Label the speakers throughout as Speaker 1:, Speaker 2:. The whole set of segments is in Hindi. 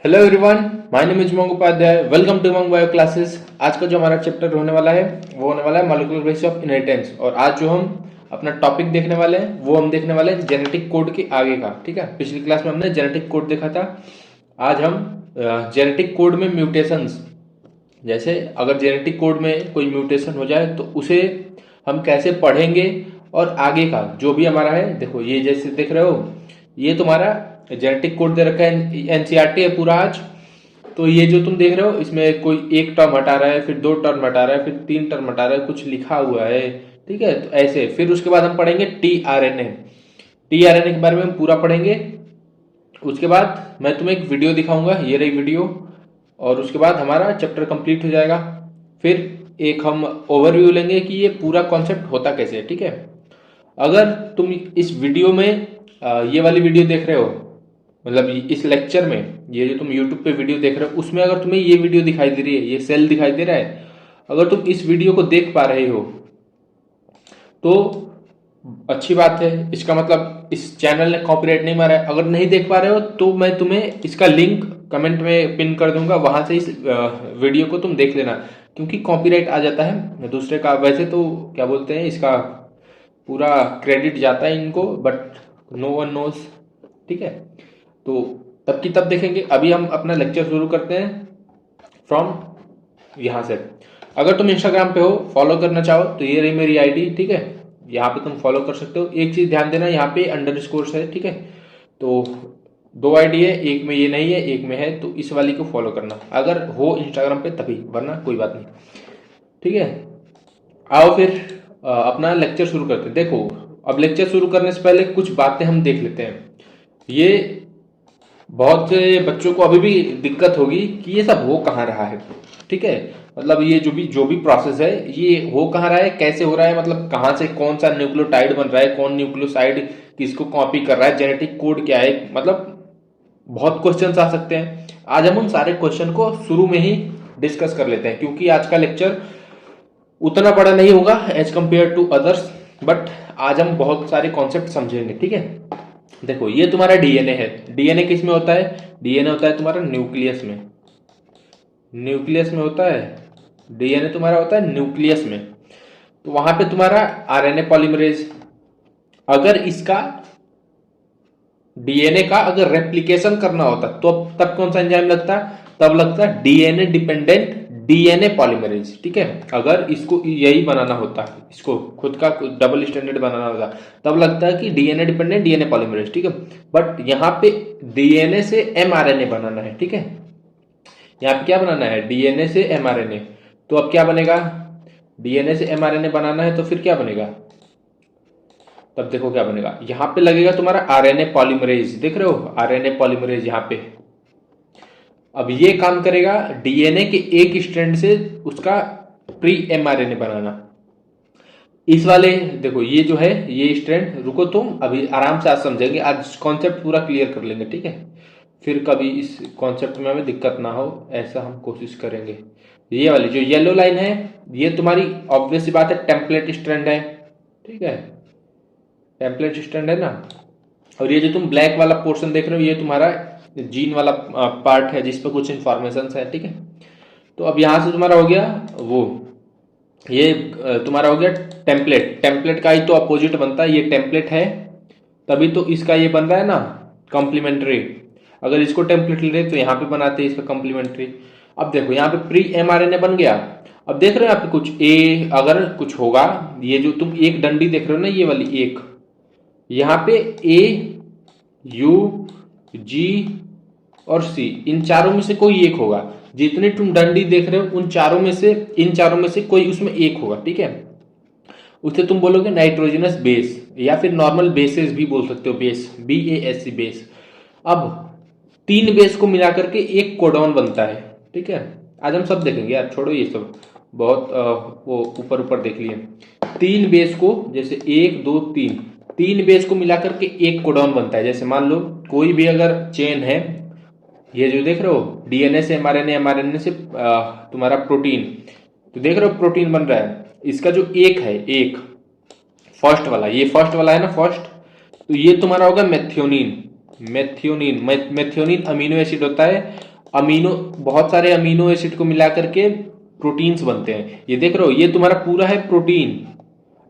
Speaker 1: Hello everyone, my name is Umang Upadhyay. Welcome to Umang bio classes. आज का जो हमारा चैप्टर होने वाला है वो होने वाला है मॉलिक्यूलर बेसिस ऑफ इनहेरिटेंस। और आज जो हम अपना टॉपिक देखने वाले हैं वो हम देखने वाले हैं जेनेटिक कोड के आगे का। ठीक है, पिछली क्लास में हमने जेनेटिक कोड देखा था। आज हम जेनेटिक कोड में म्यूटेशंस, जैसे अगर जेनेटिक कोड में कोई म्यूटेशन हो जाए तो उसे हम कैसे पढ़ेंगे और आगे का जो भी हमारा है। देखो ये जैसे देख रहे हो, ये तुम्हारा जेनेटिक कोड दे रखा है, एनसीईआरटी है पूरा आज। तो ये जो तुम देख रहे हो इसमें कोई एक टर्म हटा रहा है, फिर दो टर्म हटा रहा है, फिर तीन टर्म हटा रहा है, कुछ लिखा हुआ है। ठीक है, तो ऐसे फिर उसके बाद हम पढ़ेंगे टीआरएनए। टीआरएनए के बारे में हम पूरा पढ़ेंगे। उसके बाद मैं तुम्हें एक वीडियो दिखाऊंगा, ये रही वीडियो, और उसके बाद हमारा चैप्टर कंप्लीट हो जाएगा। फिर एक हम ओवरव्यू लेंगे कि ये पूरा कॉन्सेप्ट होता कैसे है। ठीक है, अगर तुम इस वीडियो में ये वाली वीडियो देख रहे हो, मतलब इस लेक्चर में ये जो तुम यूट्यूब पे वीडियो देख रहे हो उसमें अगर तुम्हें ये वीडियो दिखाई दे रही है, ये सेल दिखाई दे रहा है, अगर तुम इस वीडियो को देख पा रहे हो तो अच्छी बात है। इसका मतलब इस चैनल ने कॉपीराइट नहीं मारा है। अगर नहीं देख पा रहे हो तो मैं तुम्हें इसका लिंक कमेंट में पिन कर दूंगा, वहां से इस वीडियो को तुम देख लेना, क्योंकि कॉपीराइट आ जाता है दूसरे का। वैसे तो क्या बोलते हैं, इसका पूरा क्रेडिट जाता है इनको, बट नो वन नोज। ठीक है, तो तब की तब देखेंगे। अभी हम अपना लेक्चर शुरू करते हैं फ्रॉम यहाँ से। अगर तुम इंस्टाग्राम पे हो, फॉलो करना चाहो तो ये रही मेरी आईडी। ठीक है, यहाँ पे तुम फॉलो कर सकते हो। एक चीज ध्यान देना, यहाँ पे अंडरस्कोर है। ठीक है, तो दो आईडी है, एक में ये नहीं है, एक में है, तो इस वाली को फॉलो करना अगर हो इंस्टाग्राम पे तभी, वरना कोई बात नहीं। ठीक है, आओ फिर अपना लेक्चर शुरू करते हैं। देखो, अब लेक्चर शुरू करने से पहले कुछ बातें हम देख लेते हैं। ये बहुत से बच्चों को अभी भी दिक्कत होगी कि ये सब हो कहाँ रहा है। ठीक है, मतलब ये जो भी प्रोसेस है ये हो कहाँ रहा है, कैसे हो रहा है, मतलब कहाँ से कौन सा न्यूक्लियोटाइड बन रहा है, कौन न्यूक्लियोसाइड किसको कॉपी कर रहा है, जेनेटिक कोड क्या है, मतलब बहुत क्वेश्चंस आ सकते हैं। आज हम उन सारे क्वेश्चन को शुरू में ही डिस्कस कर लेते हैं, क्योंकि आज का लेक्चर उतना बड़ा नहीं होगा as compare to others, but आज हम बहुत सारे कॉन्सेप्ट समझेंगे। ठीक है, देखो ये तुम्हारा डीएनए है। डीएनए किस में होता है? डीएनए होता है तुम्हारा न्यूक्लियस में। न्यूक्लियस में होता है डीएनए, तुम्हारा होता है न्यूक्लियस में। तो वहां पे तुम्हारा आरएनए पॉलीमरेज, अगर इसका डीएनए का अगर रेप्लिकेशन करना होता तो तब कौन सा एंजाइम लगता? तब लगता है डीएनए डिपेंडेंट डीएनए पॉलीमरेज। ठीक है, अगर इसको यही बनाना होता, इसको खुद का डबल स्टैंडर्ड बनाना होता, तब लगता है कि डीएनए डिपेंडेंट डीएनए पॉलीमरेज। ठीक है, बट यहाँ पे डीएनए से एमआरएनए बनाना है। ठीक है, यहाँ पे क्या बनाना है? डीएनए से एमआरएनए। तो अब क्या बनेगा? डीएनए से एमआरएनए बनाना है तो फिर क्या बनेगा? तब देखो क्या बनेगा, यहां पे लगेगा तुम्हारा आरएनए पॉलीमरेज। देख रहे हो आरएनए पॉलीमरेज यहाँ पे। अब ये काम करेगा डीएनए के एक स्ट्रैंड से उसका प्री एमआरएनए बनाना। इस वाले देखो ये जो है ये स्ट्रैंड, रुको तुम अभी आराम से आज समझेंगे, आज कॉन्सेप्ट पूरा क्लियर कर लेंगे। ठीक है, फिर कभी इस कॉन्सेप्ट में हमें दिक्कत ना हो ऐसा हम कोशिश करेंगे। ये वाली जो येलो लाइन है ये तुम्हारी ऑब्वियस सी बात है टेम्पलेट स्ट्रैंड है। ठीक है, टेम्पलेट स्टैंड है ना। और ये जो तुम ब्लैक वाला पोर्शन देख रहे हो ये तुम्हारा जीन वाला पार्ट है जिस पर कुछ इंफॉर्मेशन है। ठीक है, तो अब यहां से तुम्हारा हो गया वो, ये तुम्हारा हो गया टेम्पलेट। टेम्पलेट का ही तो अपोजिट बनता है, ये टेम्पलेट है तभी तो इसका ये बन रहा है ना कॉम्प्लीमेंट्री। अगर इसको टेम्पलेट ले रहे तो यहाँ पे बनाते हैं इसका कॉम्प्लीमेंट्री। अब देखो यहाँ पे प्री एमआरएनए बन गया। अब देख रहे हो यहाँ पे कुछ ए अगर कुछ होगा, ये जो तुम एक डंडी देख रहे हो ना ये वाली एक, यहाँ पे ए यू जी और सी, इन चारों में से कोई एक होगा। जितने तुम डंडी देख रहे हो उन चारों में से, इन चारों में से कोई उसमें एक होगा। ठीक है, उसे तुम बोलोगे नाइट्रोजनस बेस या फिर नॉर्मल बेसेस भी बोल सकते हो, बेस BASC बेस। अब तीन बेस को मिलाकर के एक कोडॉन बनता है। ठीक है, आज हम सब देखेंगे यार, छोड़ो ये सब बहुत वो ऊपर ऊपर देख लिए। तीन बेस को, जैसे एक दो तीन, तीन बेस को मिलाकर के एक कोडॉन बनता है। जैसे मान लो कोई भी अगर चेन है, ये जो देख रहे हो डीएनए से एमआरएनए, एमआरएनए से तुम्हारा प्रोटीन, तो देख रहे हो प्रोटीन बन रहा है। इसका जो एक है, एक फर्स्ट वाला, ये फर्स्ट वाला है ना फर्स्ट, तो ये तुम्हारा होगा मेथियोनिन। मेथियोनिन अमीनो एसिड होता है अमीनो, बहुत सारे अमीनो एसिड को मिला करके प्रोटीन्स बनते हैं। ये देख रहे हो, ये तुम्हारा पूरा है प्रोटीन।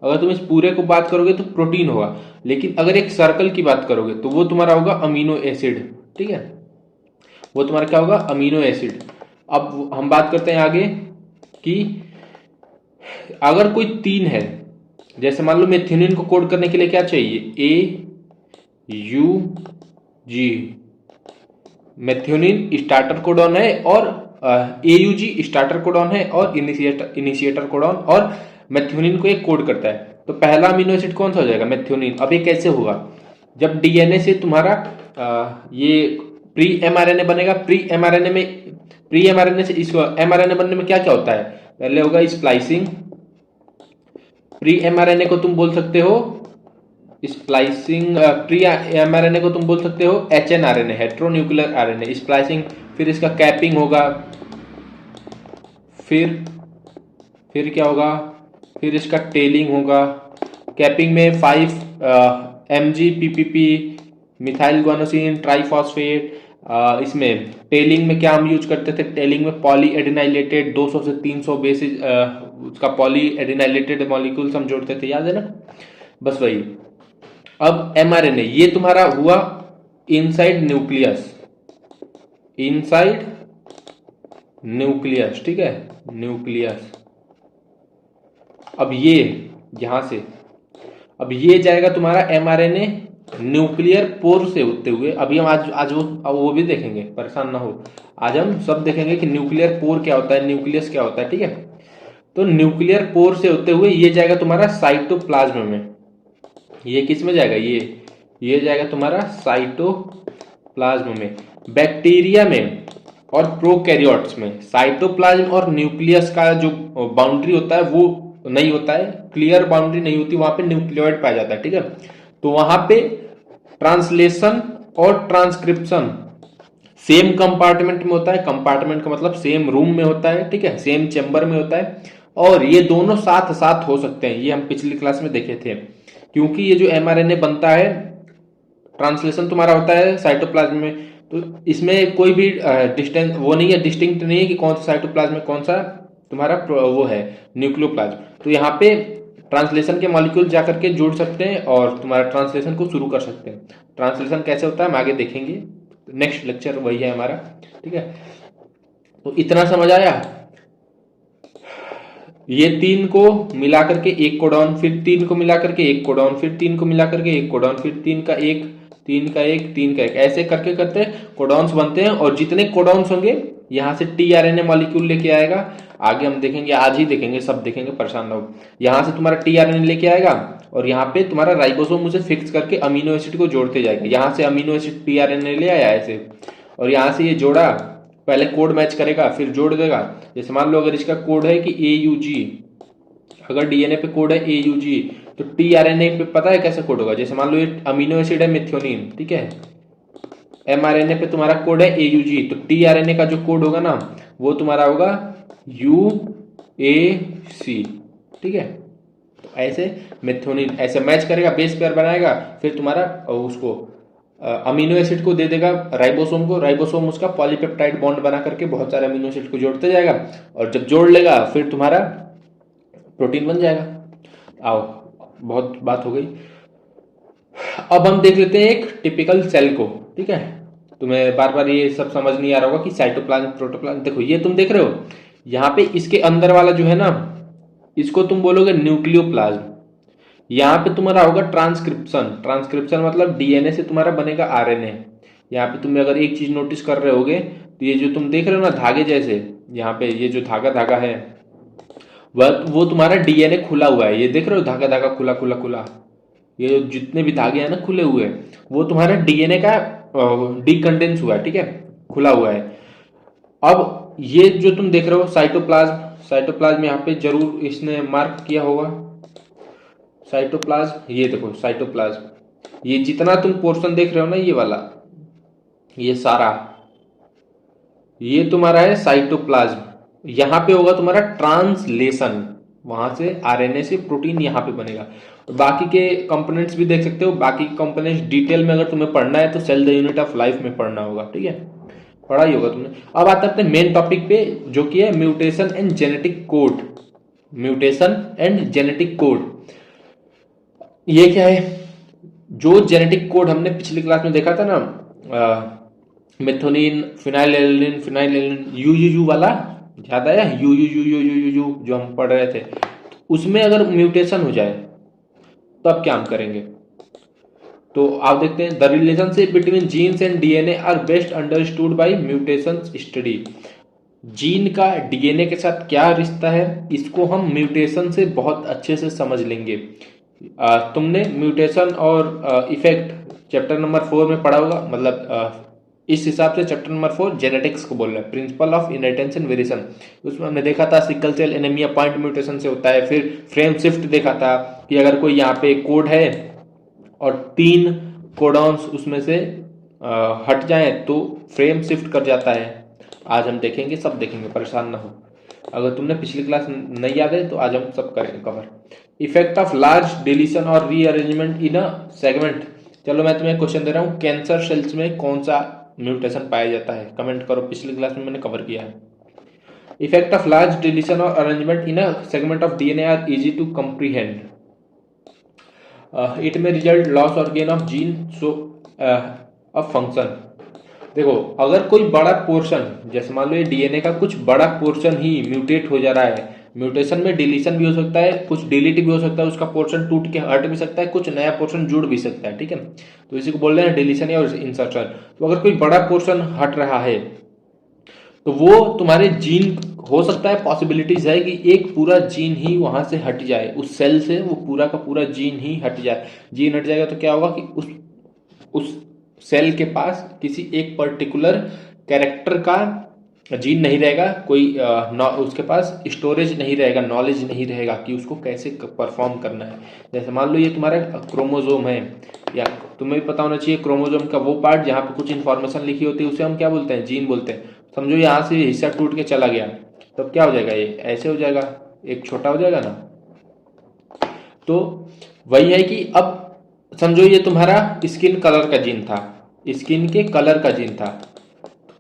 Speaker 1: अगर तुम इस पूरे को बात करोगे तो प्रोटीन होगा, लेकिन अगर एक सर्कल की बात करोगे तो वो तुम्हारा होगा अमीनो एसिड। ठीक है, वो तुम्हारा क्या होगा, अमीनो एसिड। अब हम बात करते हैं आगे कि अगर कोई तीन है, जैसे मान लो मेथियोनिन को कोड करने के लिए क्या चाहिए, AUG। मेथियोनिन स्टार्टर कोडॉन है और AUG स्टार्टर कोडॉन है और इनिशिएटर कोडॉन, और मेथियोनिन को एक कोड करता है। तो पहला अमीनो एसिड कौन सा हो जाएगा, मेथियोनिन। अब ये कैसे होगा, जब डीएनए से तुम्हारा ये प्री एमआरएनए बनेगा। प्री एमआरएनए से इसको एमआरएनए बनने में क्या क्या होता है, पहले होगा स्प्लाइसिंग। प्री एमआरएनए को तुम बोल सकते हो स्प्लाइसिंग, प्री एमआरएनए को तुम बोल सकते हो HNRNA, हेट्रोन्यूक्लियर आरएनए। स्प्लाइसिंग, फिर इसका कैपिंग होगा, फिर क्या होगा, फिर इसका टेलिंग होगा। कैपिंग में 5-MG-PPP, मिथाइल गुआनोसिन ट्राइफॉस्फेट। इसमें टेलिंग में क्या हम यूज करते थे, टेलिंग में पॉली एडिनाइलेटेड 200 से 300 बेसिस उसका पॉली एडिनाइलेटेड मॉलिक्यूल्स हम जोड़ते थे, याद है ना, बस वही। अब एमआरएनए, ये तुम्हारा हुआ इनसाइड न्यूक्लियस, ठीक है, न्यूक्लियस। अब ये यहां से, अब ये जाएगा तुम्हारा एमआरएनए न्यूक्लियर पोर से होते हुए। अभी हम आज वो भी देखेंगे, परेशान ना हो। आज हम सब देखेंगे कि न्यूक्लियर पोर क्या होता है, न्यूक्लियस क्या होता है, ठीक है। तो न्यूक्लियर पोर से होते हुए ये जाएगा तुम्हारा साइटोप्लाज्म में। ये किस में जाएगा, ये जाएगा तुम्हारा साइटोप्लाज्म में। बैक्टीरिया में और प्रोकैरियोट्स में साइटोप्लाज्म और न्यूक्लियस का जो बाउंड्री होता है वो नहीं होता है, क्लियर बाउंड्री नहीं होती, वहां पे न्यूक्लियोइड पाया जाता है, ठीक है। तो वहां पे ट्रांसलेशन और ट्रांसक्रिप्शन सेम कंपार्टमेंट में होता है। कंपार्टमेंट का मतलब सेम रूम में होता है, ठीक है, सेम चेंबर में होता है। और ये दोनों साथ साथ हो सकते हैं, ये हम पिछली क्लास में देखे थे। क्योंकि ये जो एमआरएनए बनता है, ट्रांसलेशन तुम्हारा होता है साइटोप्लाज्म में, तो इसमें कोई भी डिस्टेंस वो नहीं है, डिस्टिंक्ट नहीं है कि कौन सा साइटोप्लाज्म में कौन सा तुम्हारा वो है न्यूक्लियोप्लाज्म। तो यहाँ पे ट्रांसलेशन के मॉलिक्यूल जाकर के जोड़ सकते हैं और तुम्हारा ट्रांसलेशन को शुरू कर सकते हैं। ट्रांसलेशन कैसे होता है हम आगे देखेंगे, नेक्स्ट लेक्चर वही है हमारा, ठीक है। तो इतना समझ आया। ये तीन को मिला करके एक कोडॉन, फिर तीन को मिला करके एक कोडॉन, फिर तीन को मिला करके एक कोडॉन, फिर तीन का एक, तीन का एक, तीन का एक, ऐसे करके करते कोडॉन्स बनते हैं। और जितने कोडॉन्स होंगे यहाँ से टीआरएनए मॉलिक्यूल लेके आएगा। आगे हम देखेंगे, आज ही देखेंगे, सब देखेंगे, परेशान ना हो। यहाँ से तुम्हारा टीआरएनए लेके आएगा और यहाँ पे तुम्हारा राइबोसोम उसे फिक्स करके अमीनो एसिड को जोड़ते जाएगा। यहाँ से अमीनो एसिड टीआरएनए ले आया ऐसे, और यहाँ से ये जोड़ा, पहले कोड मैच करेगा फिर जोड़ देगा। जैसे मान लो अगर इसका कोड है कि AUG, अगर डीएनए पे कोड है AUG, तो टीआरएनए पे पता है कैसे कोड होगा। जैसे मान लो ये अमीनो एसिड है मेथियोनिन, ठीक है, एमआरएनए पे तुम्हारा कोड है AUG, तो टीआरएनए का जो कोड होगा ना वो तुम्हारा होगा UAC, ठीक है। तो ऐसे मेथियोनिन ऐसे मैच करेगा, बेस पेयर बनाएगा, फिर तुम्हारा उसको अमीनो एसिड को दे देगा राइबोसोम को। राइबोसोम उसका पॉलीपेप्टाइड बॉन्ड बना करके बहुत सारे अमीनो एसिड को जोड़ते जाएगा, और जब जोड़ लेगा फिर तुम्हारा प्रोटीन बन जाएगा। आओ, बहुत बात हो गई। अब हम देख लेते हैं एक टिपिकल सेल को, ठीक है। तुम्हें बार बार ये सब समझ नहीं आ रहा होगा कि साइटोप्लाज्म प्रोटोप्लाज्म। देखो ये तुम देख रहे हो, यहाँ पे इसके अंदर वाला जो है ना, इसको तुम बोलोगे न्यूक्लियोप्लाज्म। यहाँ पे तुम्हारा होगा ट्रांसक्रिप्शन। ट्रांसक्रिप्शन मतलब डीएनए से तुम्हारा बनेगा आरएनए। यहाँ पे तुम अगर एक चीज नोटिस कर रहे होगे तो ये जो तुम देख रहे हो ना धागे जैसे, यहाँ पे ये जो धागा है वो तुम्हारा डीएनए खुला हुआ है। ये देख रहे हो धागा धागा खुला खुला खुला, ये जो जितने भी धागे हैं ना खुले हुए, वो तुम्हारा डीएनए का डीकंडेंस हुआ है, ठीक है, खुला हुआ है। अब ये जो तुम देख रहे हो साइटोप्लाज्म, साइटोप्लाज्म यहाँ पे जरूर इसने मार्क किया होगा साइटोप्लाज्म। ये देखो साइटोप्लाज्म, ये जितना तुम पोर्शन देख रहे हो ना ये वाला, ये सारा, ये तुम्हारा है साइटोप्लाज्म। यहां पे होगा तुम्हारा ट्रांसलेशन, वहां से आरएनए से प्रोटीन यहाँ पे बनेगा। और बाकी के कंपोनेंट्स भी देख सकते हो। बाकी कंपोनेंट्स डिटेल में अगर तुम्हें पढ़ना है तो cell the unit of life में पढ़ना होगा, ठीक है, पढ़ा ही होगा तुमने। अब आता है अपने मेन टॉपिक पे, जो कि है mutation and genetic code. Mutation and genetic code ये क्या है? जो जेनेटिक कोड हमने पिछली क्लास में देखा था ना, मेथोनिन, फिनाइल एलेनिन, यू वाला, याद आया? यू जो हम पढ़ रहे थे, उसमें अगर म्यूटेशन हो जाए तो अब क्या हम करेंगे? तो आप देखते हैं, the relationship between genes and DNA are best understood by mutation study. Gene का डीएनए के साथ क्या रिश्ता है, इसको हम म्यूटेशन से बहुत अच्छे से समझ लेंगे। तुमने म्यूटेशन और इफेक्ट चैप्टर नंबर 4 में पढ़ा होगा, मतलब इस हिसाब से चैप्टर नंबर 4 जेनेटिक्स को बोल रहा है, principle of inheritance and variation. उसमें हमने देखा था sickle cell anaemia point mutation से होता है। फिर फ्रेम शिफ्ट देखा था कि अगर कोई यहाँ पे कोड है और 3 कोडॉन्स उसमें से हट जाए तो फ्रेम शिफ्ट कर जाता है। आज हम देखेंगे, सब देखेंगे, परेशान ना हो। अगर तुमने पिछली क्लास नहीं याद है तो आज हम सब करेंगे cover. Effect of large deletion और रीअरेंजमेंट इन अ सेगमेंट। चलो मैं तुम्हें क्वेश्चन दे रहा हूँ, कैंसर सेल्स में कौन सा म्यूटेशन पाया जाता है? कमेंट करो, पिछली क्लास में मैंने कवर किया है। इफेक्ट ऑफ लार्ज डिलीशन और arrangement in a segment of DNA are easy to comprehend. It may result loss और gain of gene so of function. देखो, अगर कोई बड़ा पोर्शन, जैसे मान लो ये डीएनए का कुछ बड़ा पोर्शन ही म्यूटेट हो जा रहा है, म्यूटेशन में डिलीशन भी हो सकता है, कुछ डिलीट भी हो सकता है, उसका पोर्शन टूट के हट भी सकता है, कुछ नया पोर्शन जुड़ भी सकता है, ठीक है? तो इसी को बोल रहे हैं डिलीशन या इंसर्शन। तो अगर कोई बड़ा पोर्शन हट रहा है तो वो तुम्हारे जीन, हो सकता है पॉसिबिलिटीज है कि एक पूरा जीन ही वहां से हट जाए, उस सेल से वो पूरा का पूरा जीन ही हट जाए। जीन हट जाएगा तो क्या होगा कि उस सेल के पास किसी एक पर्टिकुलर कैरेक्टर का जीन नहीं रहेगा, कोई उसके पास स्टोरेज नहीं रहेगा, नॉलेज नहीं रहेगा कि उसको कैसे परफॉर्म करना है। जैसे मान लो ये तुम्हारा क्रोमोजोम है, या तुम्हें भी पता होना चाहिए क्रोमोजोम का वो पार्ट जहाँ पे कुछ इन्फॉर्मेशन लिखी होती है उसे हम क्या बोलते हैं? जीन बोलते हैं। समझो यहाँ से हिस्सा टूट के चला गया, तब क्या हो जाएगा? ये ऐसे हो जाएगा, एक छोटा हो जाएगा ना। तो वही है कि अब समझो ये तुम्हारा स्किन कलर का जीन था, स्किन के कलर का जीन था।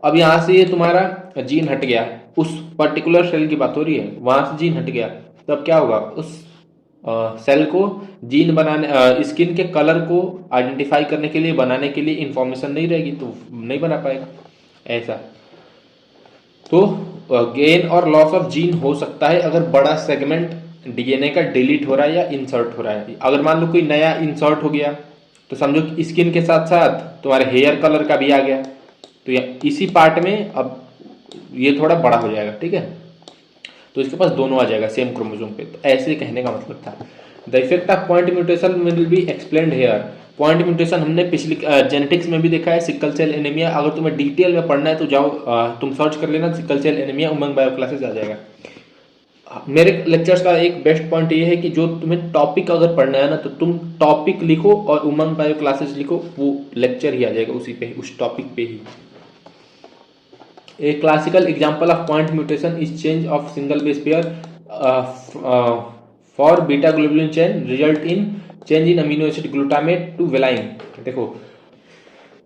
Speaker 1: अब यहां से ये तुम्हारा जीन हट गया, उस पर्टिकुलर सेल की बात हो रही है, वहां से जीन हट गया, तब क्या होगा? उस सेल को जीन बनाने, स्किन के कलर को आइडेंटिफाई करने के लिए, बनाने के लिए इंफॉर्मेशन नहीं रहेगी, तो नहीं बना पाएगा। ऐसा तो गेन और लॉस ऑफ जीन हो सकता है अगर बड़ा सेगमेंट डीएनए का डिलीट हो रहा है या इंसर्ट हो रहा है। अगर मान लो कोई नया इंसर्ट हो गया तो समझो कि स्किन के साथ साथ तुम्हारे हेयर कलर का भी आ गया, तो इसी पार्ट में अब ये थोड़ा बड़ा हो जाएगा, ठीक है? तो इसके पास दोनों आ जाएगा सेम क्रोमोसोम पे। तो ऐसे कहने का मतलब था। The effect of point mutation will be explained here. Point mutation हमने पिछली जेनेटिक्स में भी देखा है, सिकल सेल एनीमिया। अगर तुम्हें डिटेल में पढ़ना है तो जाओ, तुम सर्च कर लेना सिकल सेल एनीमिया, उमंग बायो क्लासेस आ जाएगा। मेरे लेक्चर्स का एक बेस्ट पॉइंट ये है कि जो तुम्हें टॉपिक अगर पढ़ना है ना, तो तुम टॉपिक लिखो और उमंग बायो क्लासेस लिखो, वो लेक्चर ही आ जाएगा उसी पे, उस टॉपिक पे ही। A classical example of point mutation is change of single base pair for beta globulin chain result in change in amino acid glutamate to valine। देखो,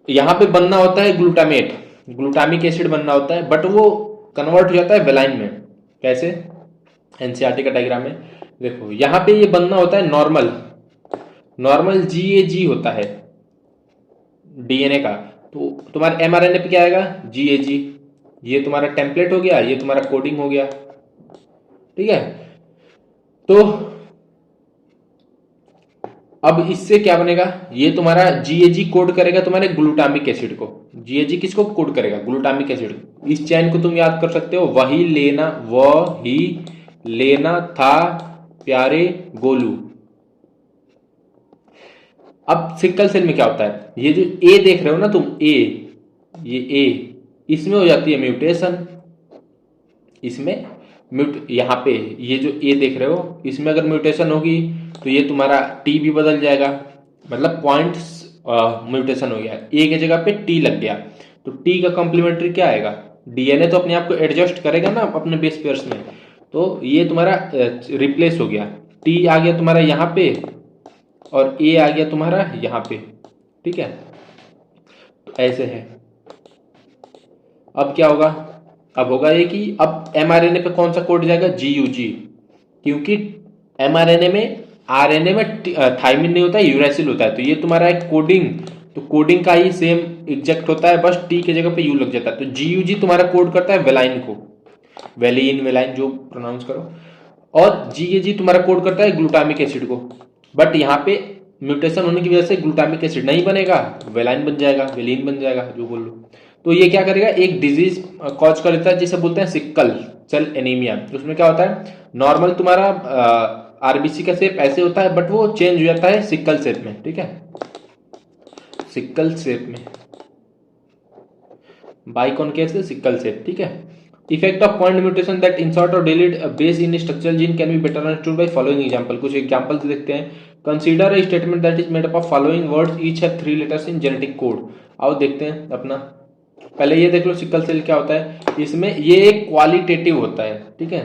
Speaker 1: यहाँ पे बनना होता है ग्लूटामेट, ग्लूटामिक एसिड बनना होता है, बट वो कन्वर्ट हो जाता है वेलाइन में। कैसे? एनसीईआरटी का डायग्राम में देखो, यहाँ पे ये बनना होता है नॉर्मल GAG होता है डीएनए का, तो तुम्हारे एमआरएनए पे क्या आएगा? GAG। ये तुम्हारा टेम्पलेट हो गया, ये तुम्हारा कोडिंग हो गया, ठीक है? तो अब इससे क्या बनेगा? ये तुम्हारा GAG कोड करेगा तुम्हारे ग्लूटामिक एसिड को। GAG किसको कोड करेगा? Glutamic acid. इस चैन को तुम याद कर सकते हो, वही लेना था प्यारे गोलू। अब सिकल सेल में क्या होता है? ये जो ए देख रहे हो ना तुम, ये ए, इसमें हो जाती है म्यूटेशन। इसमें यहाँ पे ये जो ए देख रहे हो, इसमें अगर म्यूटेशन होगी तो ये तुम्हारा टी भी बदल जाएगा, मतलब पॉइंट्स म्यूटेशन हो गया, ए की जगह पे टी लग गया, तो टी का कॉम्प्लीमेंट्री क्या आएगा? डीएनए तो अपने आप को एडजस्ट करेगा ना अपने बेस पेयर्स में, तो ये तुम्हारा रिप्लेस हो गया, टी आ गया तुम्हारा यहाँ पे और ए आ गया तुम्हारा यहाँ पे, ठीक है? तो ऐसे है। अब क्या होगा, अब होगा ये कि अब mRNA पे कौन सा कोड जाएगा, GUG, क्योंकि mRNA में RNA में थाइमिन नहीं होता है, यूरेसिल होता है। तो ये तुम्हारा एक कोडिंग, तो कोडिंग का ही सेम एग्जैक्ट होता है, बस टी के जगह पे यू लग जाता है। तो GUG तुम्हारा कोड करता है वेलाइन को, वेलिन वेलाइन जो प्रोनाउंस करो, और GAG तुम्हारा कोड करता है ग्लूटामिक एसिड को। बट यहाँ पे म्यूटेशन होने की वजह से ग्लूटामिक एसिड नहीं बनेगा, वेलाइन बन जाएगा, वेलिन बन जाएगा, जो बोल लो। तो ये क्या करेगा, एक डिजीज कॉज कर देता है जिसे बोलते हैं सिकल सेल एनीमिया। उसमें क्या होता है, नॉर्मल तुम्हारा आरबीसी का शेप ऐसे होता है, बट वो चेंज हो जाता है सिकल शेप में, ठीक है, सिकल शेप में, बाइकॉनकेव से सिकल शेप, ठीक है। Effect of point mutation that insert और delete base in structural gene can be better understood by following example. कुछ एग्जांपल्स देखते हैं। Consider a statement that is made up of following words each have 3 letters in genetic code. आओ देखते हैं अपना, पहले ये देख लो सिकल सेल क्या होता है। इसमें ये एक क्वालिटेटिव होता है, ठीक है,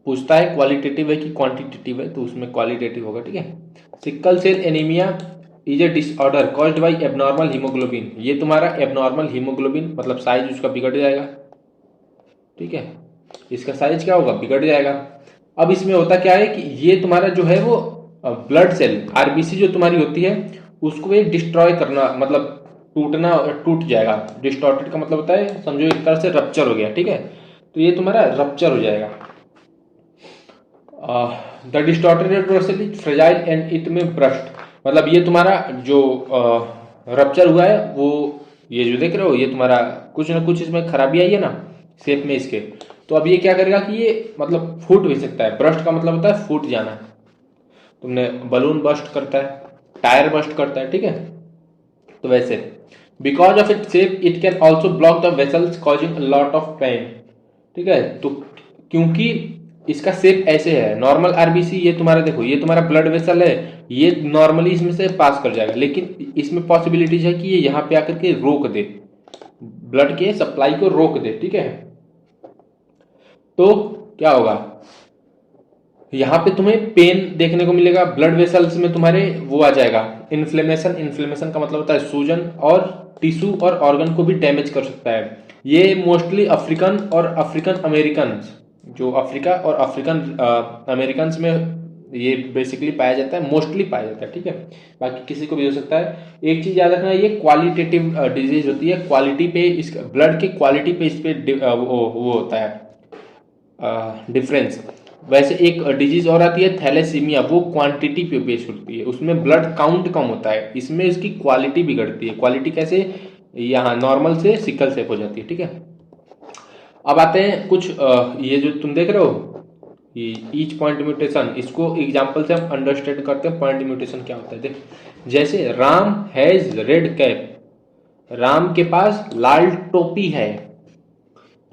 Speaker 1: पूछता है क्वालिटेटिव है कि क्वांटिटेटिव है, तो उसमें क्वालिटेटिव होगा, ठीक है। Sickle cell anaemia is a disorder caused by abnormal haemoglobin. ये तुम्हारा एबनॉर्मल हीमोग्लोबिन मतलब साइज उसका बिगड़ जाएगा, ठीक है, इसका साइज क्या होगा, बिगड़ जाएगा। अब इसमें होता क्या है कि ये तुम्हारा जो है वो ब्लड सेल आरबीसी जो तुम्हारी होती है उसको ये डिस्ट्रॉय करना, मतलब टूटना, टूट जाएगा। डिस्टॉर्टेड का मतलब होता है, समझो एक तरह से रप्चर हो गया, ठीक है, तो ये तुम्हारा रप्चर हो जाएगा। The distorted red blood cell is fragile and it may burst, मतलब ये तुम्हारा जो रप्चर हुआ है वो, ये जो देख रहे हो ये तुम्हारा कुछ ना कुछ इसमें खराबी आई है ना शेप में इसके, तो अब ये क्या करेगा कि ये मतलब फूट भी सकता है। ब्रस्ट का मतलब होता है फूट जाना, तुमने बलून बस्ट करता है, टायर बस्ट करता है, ठीक है, तो वैसे because of it shape it can also block the vessels causing lot of pain, ठीक है। तो क्योंकि इसका शेप ऐसे है, नॉर्मल आरबीसी ये तुम्हारा देखो, ये तुम्हारा ब्लड वेसल है, ये नॉर्मली इसमें से पास कर जाएगा, लेकिन इसमें पॉसिबिलिटीज है कि ये यहाँ पे आकर के रोक दे, ब्लड के सप्लाई को रोक दे, ठीक है। तो क्या होगा, यहाँ पे तुम्हें पेन देखने को मिलेगा, ब्लड वेसल्स में तुम्हारे वो आ जाएगा इन्फ्लेमेशन। इन्फ्लेमेशन का मतलब होता है सूजन, और टिश्यू और ऑर्गन को भी डैमेज कर सकता है। ये मोस्टली अफ्रीकन और अफ्रीकन अमेरिकन, जो अफ्रीका और अफ्रीकन अमेरिकन में ये बेसिकली पाया जाता है, मोस्टली पाया जाता है, ठीक है, बाकी किसी को भी हो सकता है। एक चीज याद रखना, ये क्वालिटेटिव डिजीज होती है, क्वालिटी पे, इस ब्लड के क्वालिटी पे इस पे वो होता है डिफरेंस। वैसे एक डिजीज और आती है थैलेसीमिया, वो क्वांटिटी पे बेस्ड होती है, उसमें ब्लड काउंट कम होता है, इसमें इसकी क्वालिटी बिगड़ती है। क्वालिटी कैसे, यहाँ नॉर्मल से सिकल सेप हो जाती है, ठीक है। अब आते हैं कुछ ये जो तुम देख रहे हो ईच पॉइंट म्यूटेशन, इसको एग्जांपल से हम अंडरस्टैंड करते हैं पॉइंट म्यूटेशन क्या होता है। देख, जैसे Ram has red cap, Ram के पास लाल टोपी है,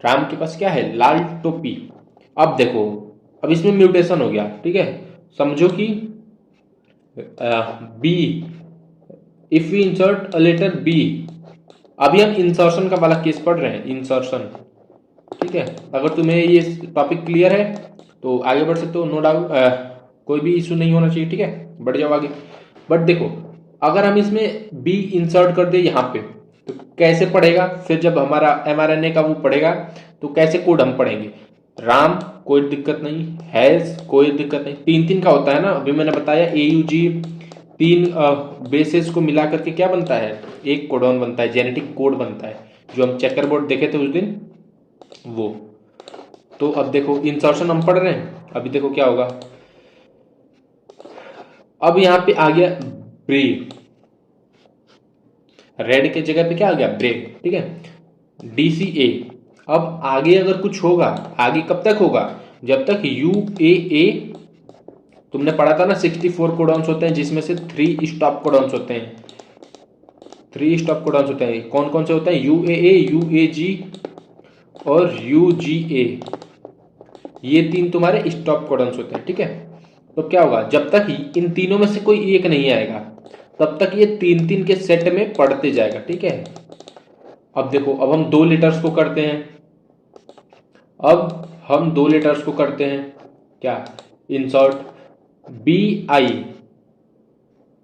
Speaker 1: राम के पास क्या है, लाल टोपी। अब देखो, अब इसमें म्यूटेशन हो गया, ठीक है, समझो कि B, if we insert a letter B, अभी हम इंसर्शन का वाला केस पढ़ रहे हैं, इंसर्शन, ठीक है। अगर तुम्हें ये टॉपिक क्लियर है तो आगे बढ़ सकते हो, नो डाउट, कोई भी इशू नहीं होना चाहिए, ठीक है, बढ़ जाओ आगे। बट देखो, अगर हम इसमें बी इंसर्ट कर दे यहाँ पे, तो कैसे पढ़ेगा फिर, जब हमारा mRNA का वो पढ़ेगा तो कैसे कोड हम पढ़ेंगे। राम कोई दिक्कत नहीं, हैज कोई दिक्कत नहीं, तीन तीन का होता है ना, अभी मैंने बताया AUG, तीन बेसिस को मिला करके क्या बनता है, एक कोडॉन बनता है, जेनेटिक कोड बनता है, जो हम चेकर बोर्ड देखे थे उस दिन वो। तो अब देखो इंसर्शन हम पढ़ रहे हैं, अभी देखो क्या होगा, अब यहां पे आ गया ब्रे, रेड के जगह पे क्या आ गया, ब्रे, ठीक है, DCA। अब आगे अगर कुछ होगा, आगे कब तक होगा, जब तक UAA, तुमने पढ़ा था ना 64 कोडॉन्स होते हैं, जिसमें से 3 स्टॉप कोडॉन्स होते हैं, 3 स्टॉप कोडॉन्स होते हैं। कौन कौन से होते हैं, UAA, UAG और UGA, ये तीन तुम्हारे स्टॉप कोडॉन्स होते हैं, ठीक है। तो क्या होगा, जब तक इन तीनों में से कोई एक नहीं आएगा तब तक ये तीन तीन के सेट में पढ़ते जाएगा, ठीक है। अब देखो, अब हम 2 लेटर्स को करते हैं, अब हम 2 लेटर्स को करते हैं क्या, इंसर्ट BI।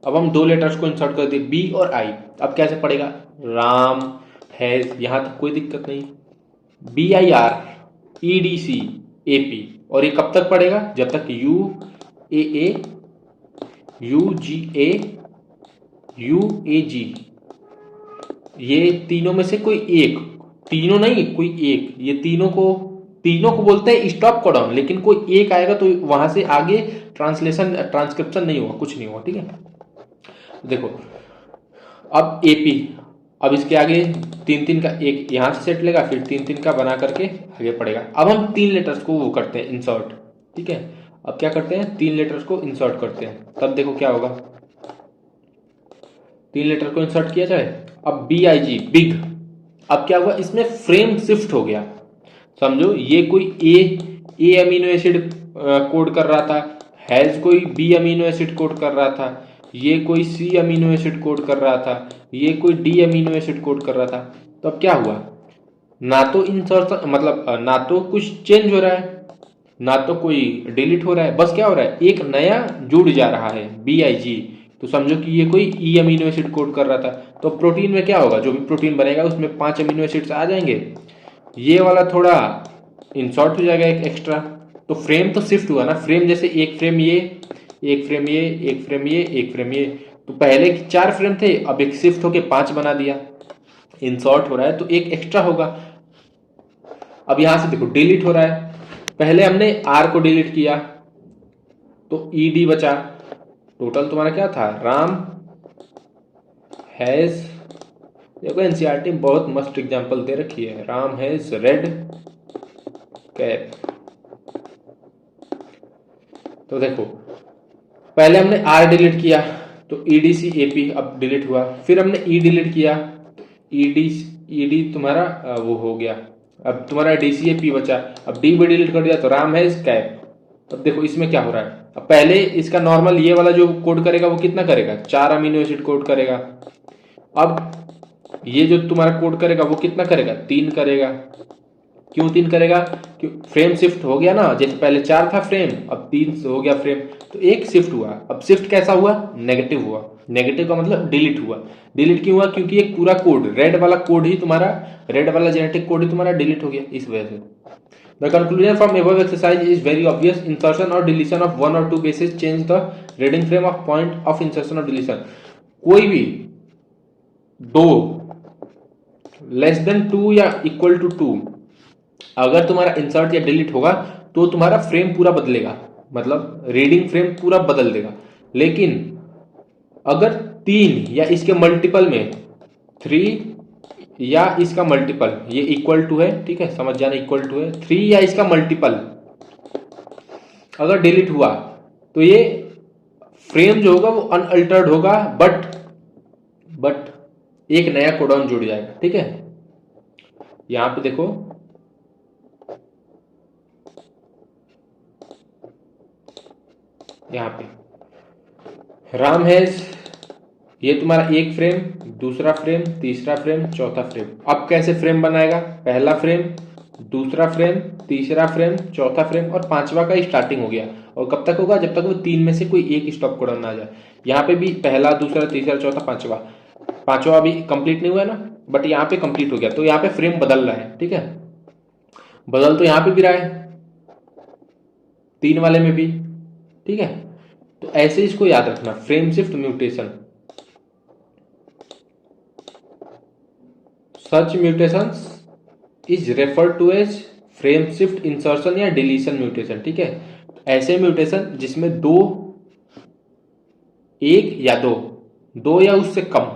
Speaker 1: अब हम 2 लेटर्स को इंसर्ट कर दिए, B और I। अब कैसे पढ़ेगा, राम हैज, यहाँ तक कोई दिक्कत नहीं। BIREDCAP, और ये कब तक पढ़ेगा? जब तक UAA UGA UAG, ये तीनों में से कोई एक, तीनों नहीं कोई एक, ये तीनों को बोलते हैं स्टॉप कोडॉन, लेकिन कोई एक आएगा तो वहां से आगे ट्रांसक्रिप्शन नहीं होगा, कुछ नहीं होगा, ठीक है। देखो अब AP, अब इसके आगे तीन तीन का एक यहां से सेट लेगा, फिर तीन तीन का बना करके आगे पड़ेगा। अब हम 3 लेटर्स को वो करते हैं इंसर्ट, ठीक है। अब क्या करते हैं, 3 लेटर्स को इंसर्ट करते हैं, तब देखो क्या होगा। 3 लेटर को इंसर्ट किया जाए, अब BIG बिग, अब क्या हुआ, इसमें फ्रेम शिफ्ट हो गया। समझो ये कोई ए अमीनो एसिड कोड कर रहा था, हैज कोई B अमीनो एसिड कोड कर रहा था, ये कोई C अमीनो एसिड कोड कर रहा था, ये कोई D अमीनो एसिड कोड कर रहा था। तो अब क्या हुआ, ना तो इंसर्शन मतलब ना तो कुछ चेंज हो रहा है, ना तो कोई डिलीट हो रहा है, बस क्या हो रहा है, एक नया जुड़ जा रहा है BIG। तो समझो कि ये कोई E अमीनो एसिड कोड कर रहा था, तो प्रोटीन में क्या होगा, जो भी प्रोटीन बनेगा उसमें 5 अमीनो एसिड्स आ जाएंगे, ये वाला थोड़ा इंसर्ट हो जाएगा एक एक्स्ट्रा, तो फ्रेम तो शिफ्ट हुआ ना। फ्रेम जैसे एक फ्रेम ये, एक फ्रेम ये, एक फ्रेम ये, एक फ्रेम ये, तो पहले 4 फ्रेम थे, अब एक शिफ्ट होके 5 बना दिया, इंसर्ट हो रहा है तो एक एक्स्ट्रा होगा। अब यहां से देखो डिलीट हो रहा है, पहले हमने R को डिलीट किया तो ED बचा, टोटल तुम्हारा क्या था, राम हैज, देखो NCERT बहुत मस्त एग्जांपल दे रखी है, राम हैज रेड कैप। तो देखो पहले हमने R डिलीट किया तो EDCAP अब डिलीट हुआ, फिर हमने E डिलीट किया तो ED तुम्हारा वो हो गया, अब तुम्हारा DCAP बचा, अब D भी डिलीट कर दिया तो राम हैज कैप। अब देखो इसमें क्या हो रहा है, अब पहले इसका नॉर्मल ये वाला जो कोड करेगा वो कितना करेगा, 4 अमीनो एसिड कोड करेगा। अब ये जो तुम्हारा कोड करेगा वो कितना करेगा, 3 करेगा। क्यों 3 करेगा, क्यों, फ्रेम शिफ्ट हो गया ना, जैसे पहले 4 था फ्रेम, अब 3 हो गया फ्रेम, तो एक शिफ्ट हुआ। अब शिफ्ट कैसा हुआ, नेगेटिव हुआ, नेगेटिव का मतलब डिलीट हुआ। डिलीट क्यों हुआ, क्योंकि एक पूरा कोड, रेड वाला कोड ही तुम्हारा, रेड वाला जेनेटिक कोड ही तुम्हारा डिलीट हो गया, इस वजह से। The conclusion from above exercise is very obvious. Insertion or deletion of one or two bases change the reading frame of point of insertion or deletion. कोई भी दो लेस देन 2 या इक्वल टू 2 अगर तुम्हारा इंसर्ट या डिलीट होगा तो तुम्हारा फ्रेम पूरा बदलेगा, मतलब रीडिंग फ्रेम पूरा बदल देगा। लेकिन अगर 3 या इसके मल्टीपल में 3 या इसका मल्टीपल, ये इक्वल टू है, ठीक है, समझ जाना, इक्वल टू है, 3 या इसका मल्टीपल अगर डिलीट हुआ तो ये फ्रेम जो होगा वो अनअल्टर्ड होगा, बट एक नया कोडॉन जुड़ जाएगा, ठीक है। यहां पे देखो यहां पे राम हैज, ये तुम्हारा एक फ्रेम, दूसरा फ्रेम, तीसरा फ्रेम, चौथा फ्रेम। अब कैसे फ्रेम बनाएगा, पहला फ्रेम, दूसरा फ्रेम, तीसरा फ्रेम, चौथा फ्रेम और पांचवा का स्टार्टिंग हो गया। और कब तक होगा, जब तक वो 3 में से कोई एक स्टॉप कोडॉन ना आ जाए। यहाँ पे भी पहला, दूसरा, तीसरा, चौथा, पांचवा अभी कंप्लीट नहीं हुआ है ना, बट यहाँ पे कंप्लीट हो गया, तो यहाँ पे फ्रेम बदल रहा है, ठीक है। बदल तो यहाँ पे भी रहा है, 3 वाले में भी, ठीक है। तो ऐसे इसको याद रखना, frame shift mutation, such mutations is referred to as frame shift insertion या डिलीशन म्यूटेशन, ठीक है। ऐसे म्यूटेशन जिसमें एक या दो या उससे कम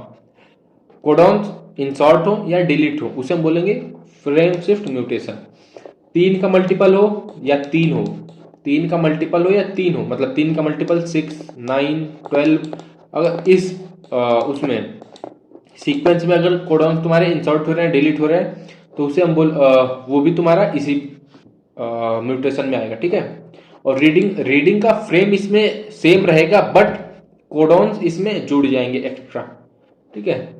Speaker 1: कोडॉन्स इंसर्ट हो या डिलीट हो, उसे हम बोलेंगे फ्रेम शिफ्ट म्यूटेशन। 3 का मल्टीपल हो या 3 हो, 3 का मल्टीपल हो या 3 हो, मतलब 3 का मल्टीपल 6, 9, 12, अगर इस उसमें सीक्वेंस में अगर कोडॉन्स तुम्हारे इंसर्ट हो रहे हैं, डिलीट हो रहे हैं, तो उसे हम वो भी तुम्हारा इसी म्यूटेशन में आएगा, ठीक है। और रीडिंग का फ्रेम इसमें सेम रहेगा, बट कोडॉन्स इसमें जुड़ जाएंगे एक्स्ट्रा, ठीक है।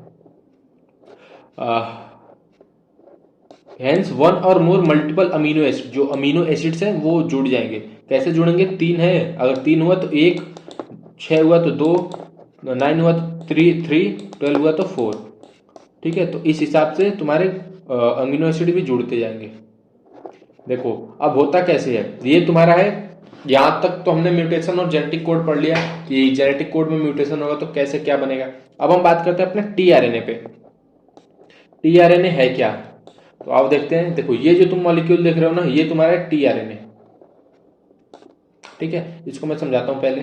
Speaker 1: हेंस 1 और मोर मल्टीपल अमीनो एसिड, जो अमीनो एसिड्स हैं वो जुड़ जाएंगे। कैसे जुड़ेंगे, 3 है, अगर 3 हुआ तो 1, 6 हुआ तो 2, 9 हुआ तो 3, 12 हुआ तो 4, ठीक है, तो इस हिसाब से तुम्हारे अमीनो एसिड भी जुड़ते जाएंगे। देखो अब होता कैसे है, ये तुम्हारा है, यहां तक तो हमने म्यूटेशन और जेनेटिक कोड पढ़ लिया कि जेनेटिक कोड में म्यूटेशन होगा तो कैसे क्या बनेगा। अब हम बात करते हैं अपने टीआरएनए पे। टीआरएनए है क्या, तो आप देखते हैं, देखो ये जो तुम मॉलिक्यूल देख रहे हो ना, ये तुम्हारा टीआरएनए, ठीक है। इसको मैं समझाता हूं पहले,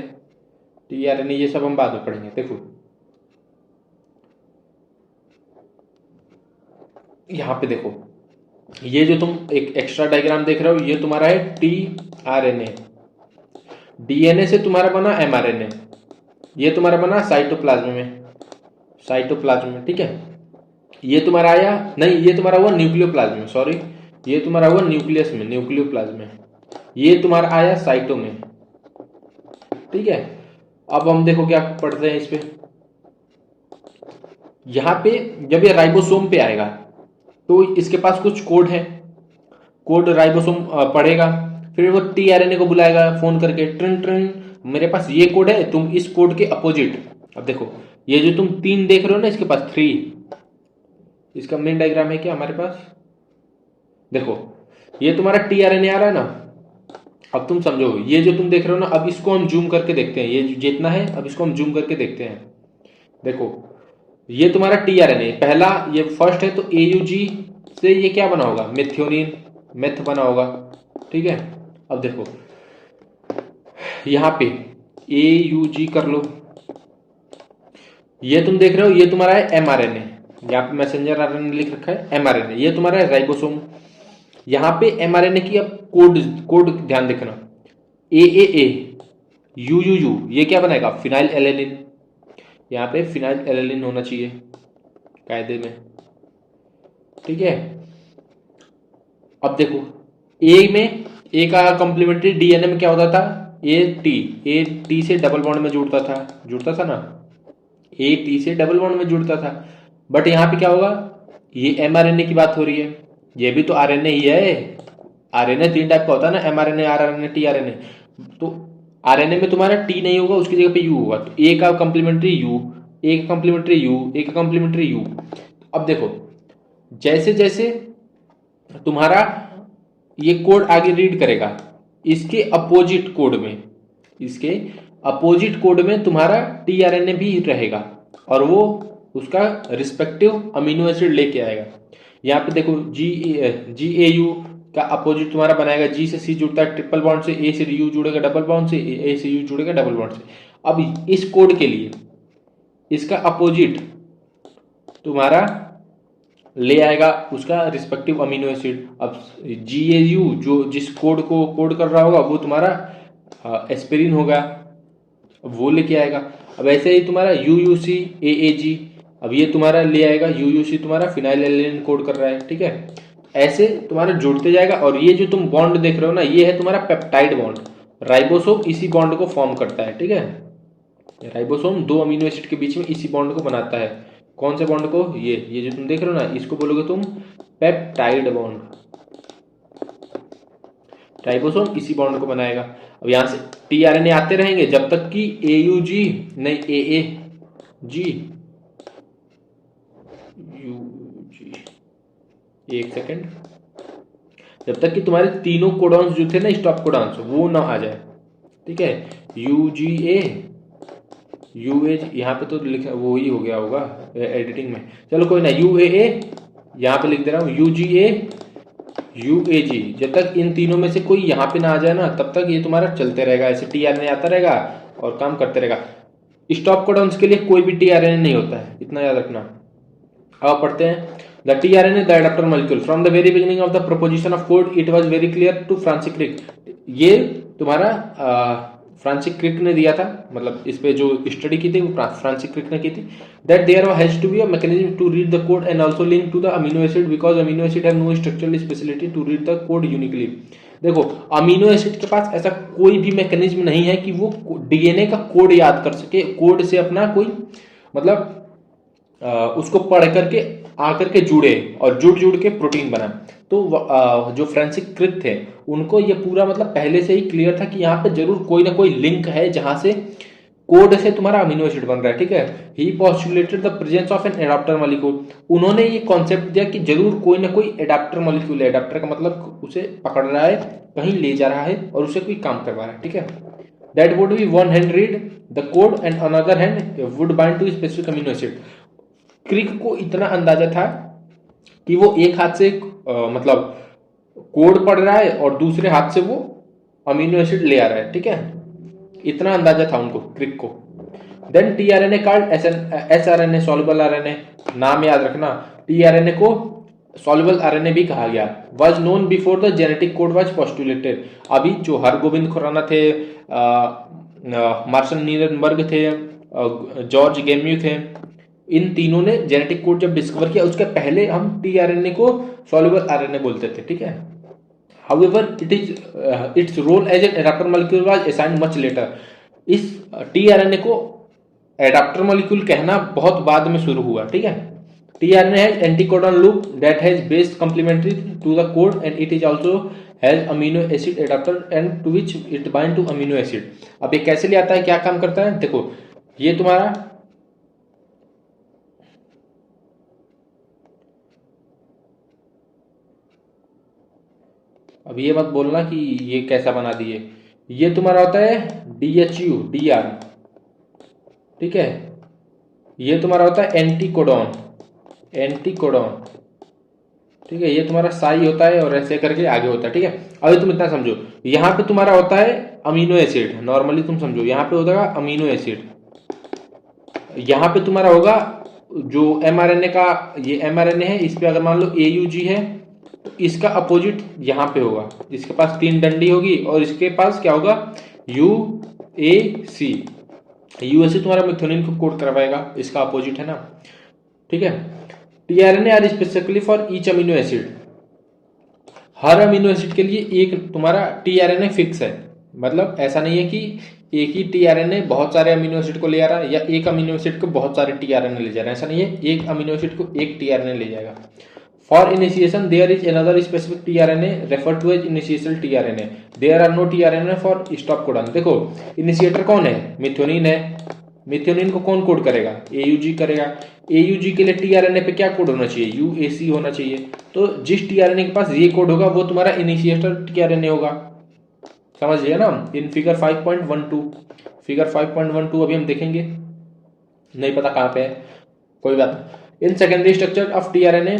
Speaker 1: टीआरएनए ये सब हम बाद में पढ़ेंगे। देखो यहां पे देखो, ये जो तुम एक एक्स्ट्रा डायग्राम देख रहे हो, ये तुम्हारा है टीआरएनए। डीएनए से तुम्हारा बना एमआरएनए, ये तुम्हारा बना साइटोप्लाज्म में, साइटोप्लाज्म में, ठीक है। ये तुम्हारा आया नहीं, ये तुम्हारा हुआ न्यूक्लियोप्लाज्म में, सॉरी, ये तुम्हारा हुआ न्यूक्लियस में, न्यूक्लियोप्लाज्म में। ये तुम्हारा आया साइटो में, ठीक है। अब हम देखो क्या पढ़ते हैं इस पे। यहां पे जब ये राइबोसोम पे आएगा तो इसके पास कुछ कोड है, कोड राइबोसोम पढ़ेगा, फिर वो टीआरएनए को बुलाएगा फोन करके, ट्रिन ट्रिन मेरे पास ये कोड है, तुम इस कोड के अपोजिट। अब देखो ये जो तुम 3 देख रहे हो ना, इसके पास 3, इसका मेन डायग्राम है क्या हमारे पास। देखो ये तुम्हारा टीआरएनए आ रहा है ना, अब तुम समझो, ये जो तुम देख रहे हो ना, अब इसको हम जूम करके देखते हैं, ये जितना है अब इसको हम जूम करके देखते हैं। देखो ये तुम्हारा टीआरएनए पहला, ये फर्स्ट है, तो एयूजी से ये क्या बना होगा, मेथियोनिन, मेथ बना होगा, ठीक है। अब देखो यहां पे एयूजी कर लो, ये तुम देख रहे हो, ये तुम्हारा है एमआरएनए, यहाँ पे मैसेंजर आरएनए लिख रखा है, एमआरएनए, ये तुम्हारा है राइबोसोम। यहां पे एमआरएनए की अब कोड कोड ध्यान देखना, ए यू यू यू, ये क्या बनाएगा, फिनाइल एलेनिन। यहाँ पे फिनाइल एलेनिन होना चाहिए कायदे में, ठीक है। अब देखो ए में, ए का कॉम्प्लीमेंट्री डीएनए में क्या होता था, ए टी से डबल बॉन्ड में जुड़ता था ना, ए टी से डबल बॉन्ड में जुड़ता था। बट यहाँ पे क्या होगा, ये एमआरएनए की बात हो रही है, ये भी तो आरएनए ही है। आरएनए 3 टाइप का होता है ना, एमआरएनए, आरएनए, टीआरएनए। तो आरएनए में तुम्हारा टी नहीं होगा, उसकी जगह पे यू होगा, तो ए का कॉम्प्लीमेंट्री यू, ए का कॉम्प्लीमेंट्री यू, ए का कॉम्प्लीमेंट्री यू। अब देखो जैसे जैसे तुम्हारा ये कोड आगे रीड करेगा, इसके अपोजिट कोड में, इसके अपोजिट कोड में तुम्हारा टीआरएनए भी रहेगा और वो उसका रिस्पेक्टिव अमीनो एसिड लेके आएगा। यहाँ पे देखो जी ए यू का अपोजिट तुम्हारा बनाएगा, जी से सी जुड़ता है ट्रिपल बॉन्ड से, ए से यू जुड़ेगा डबल बॉन्ड से, ए से यू जुड़ेगा डबल बॉन्ड से। अब इस कोड के लिए इसका अपोजिट तुम्हारा ले आएगा उसका रिस्पेक्टिव अमीनो एसिड। अब जी ए यू जो जिस कोड को कोड कर रहा होगा वो तुम्हारा एस्पिरिन होगा, वो लेके आएगा। अब ऐसे ही तुम्हारा यू यू सी ए जी, अब ये तुम्हारा ले आएगा, यू यू सी तुम्हारा फिनाइल एलेनिन कोड कर रहा है, ठीक है। ऐसे तुम्हारा जुड़ते जाएगा। और ये जो तुम बॉन्ड देख रहे हो ना, ये है तुम्हारा पेप्टाइड बॉन्ड, राइबोसोम इसी बॉन्ड को फॉर्म करता है, ठीक है। राइबोसोम 2 अमीनो एसिड के बीच में इसी बॉन्ड को बनाता है। कौन से बॉन्ड को, ये जो तुम देख रहे हो ना, इसको बोलोगे तुम पेप्टाइड बॉन्ड। राइबोसोम इसी बॉन्ड को बनाएगा। अब यहां से टीआरएनए आते रहेंगे जब तक कि एयूजी नहीं ए जी यूजी, एक सेकेंड, जब तक कि तुम्हारे तीनों कोडॉन्स जो थे ना, स्टॉप कोडॉन्स, वो ना आ जाए, ठीक है। यूजीए यूए, यहाँ पे तो लिखा वो ही हो गया होगा एडिटिंग में, चलो कोई ना, यूएए यहाँ पे लिख दे रहा हूँ, यूजीए यूएजी। जब तक इन तीनों में से कोई यहाँ पे ना आ जाए ना, तब तक ये तुम्हारा चलते रहेगा, ऐसे टीआरएनए आता रहेगा और काम करते रहेगा। स्टॉप कोडॉन्स के लिए कोई भी टीआरएनए नहीं होता है, इतना याद रखना। अब पढ़ते हैं, the tRNA the adaptor molecule from the very beginning of the proposition of code it was very clear to Francis Crick. ये तुम्हारा फ्रांसिस क्रिक ने दिया था, मतलब इस पे जो स्टडी की थी वो फ्रांसिस क्रिक ने की थी, that there has to be a mechanism to read the code and also link to the amino acid because amino acid have no structural speciality to read the code uniquely. देखो अमीनो एसिड के पास ऐसा कोई भी मैकेनिज्म नहीं है कि वो डीएनए का कोड याद कर सके, कोड से अपना कोई मतलब उसको पढ़ करके आकर के जुड़े और जुड़ के प्रोटीन बना। तो जो फ्रांसिस क्रिक थे उनको ये पूरा मतलब पहले से ही क्लियर था कि यहाँ पे जरूर कोई ना कोई लिंक है जहां से कोड से तुम्हारा अमीनो एसिड बन रहा है, ठीक है। He postulated the presence of an adapter molecule, उन्होंने ये कॉन्सेप्ट दिया कि जरूर कोई ना कोई एडाप्टर मॉलिक्यूल है। एडाप्टर का मतलब उसे पकड़ रहा है, कहीं ले जा रहा है और उसे कोई काम करवा रहा है, ठीक है। That would be one hand read the code and another hand would bind to specific amino acid. Crick को इतना अंदाजा था कि वो एक हाथ से मतलब कोड पढ़ रहा है और दूसरे हाथ से वो अमीनो एसिड ले आ रहा है, ठीक है। इतना अंदाजा था उनको, क्रिक को। Then tRNA card sRNA, soluble RNA, नाम याद रखना। टीआरएनए को सॉल्युबल आरएनए भी कहा गया। Was known before the genetic code was postulated. अभी जो हरगोविंद खुराना थे, मार्शल नीरनबर्ग थे, जॉर्ज गेम्यू थे, इन तीनों ने जेनेटिक कोड जब डिस्कवर किया उसके पहले हम टीआरएनए को सॉल्युबल आरएनए बोलते थे, ठीक है। However, its role as an adapter molecule was assigned much later. इस tRNA को adapter molecule कहना बहुत बाद में शुरू हुआ, ठीक है। tRNA has anticodon loop that has base complementary to the code and it is also has amino acid adapter and to which it bind to amino acid. अब ये कैसे ले आता है, क्या काम करता है, देखो ये तुम्हारा अब ये मत बोलना कि ये कैसा बना दिए। ये तुम्हारा होता है DHU DR, ठीक है। ये तुम्हारा होता है एंटीकोडॉन, ठीक है। ये तुम्हारा साई होता है और ऐसे करके आगे होता है, ठीक है। अभी तुम इतना समझो, यहाँ पे तुम्हारा होता है अमीनो एसिड, नॉर्मली तुम समझो यहाँ पे होता है अमीनो एसिड, यहाँ पे तुम्हारा होगा जो mRNA का, ये mRNA है, इस पे अगर मान लो AUG है तो इसका अपोजिट यहाँ पे होगा। इसके पास 3 डंडी होगी और इसके पास क्या होगा, UAC। UAC तुम्हारा मिथ्योनिन को कोड करवाएगा, इसका अपोजिट है ना, ठीक है। TRNA are specifically for each amino acid. हर अमीनो एसिड के लिए एक तुम्हारा टीआरएनए फिक्स है, मतलब ऐसा नहीं है कि एक ही टीआरएनए बहुत सारे अमीनो एसिड को ले आ रहा है या एक अमीनो एसिड को बहुत सारे टीआरएनए ले जा रहा है, ऐसा नहीं है। एक अमीनो एसिड को एक टीआरएनए ले जाएगा। For initiation there is another specific tRNA refer to as initial tRNA. There are no tRNA for stop codon. देखो इनिशिएटर कौन है, मिथ्योनिन है। मिथ्योनिन को कौन कोड करेगा, AUG करेगा। AUG के लिए टीआरएनए पे क्या कोड होना चाहिए, UAC होना चाहिए। तो जिस टीआरएनए के पास ये कोड होगा वो तुम्हारा इनिशिएटर टीआरएनए होगा, समझ लिया ना। इन फिगर 5.12 अभी हम देखेंगे, नहीं पता कहाँ पे है, कोई बात नहीं। In secondary structure of tRNA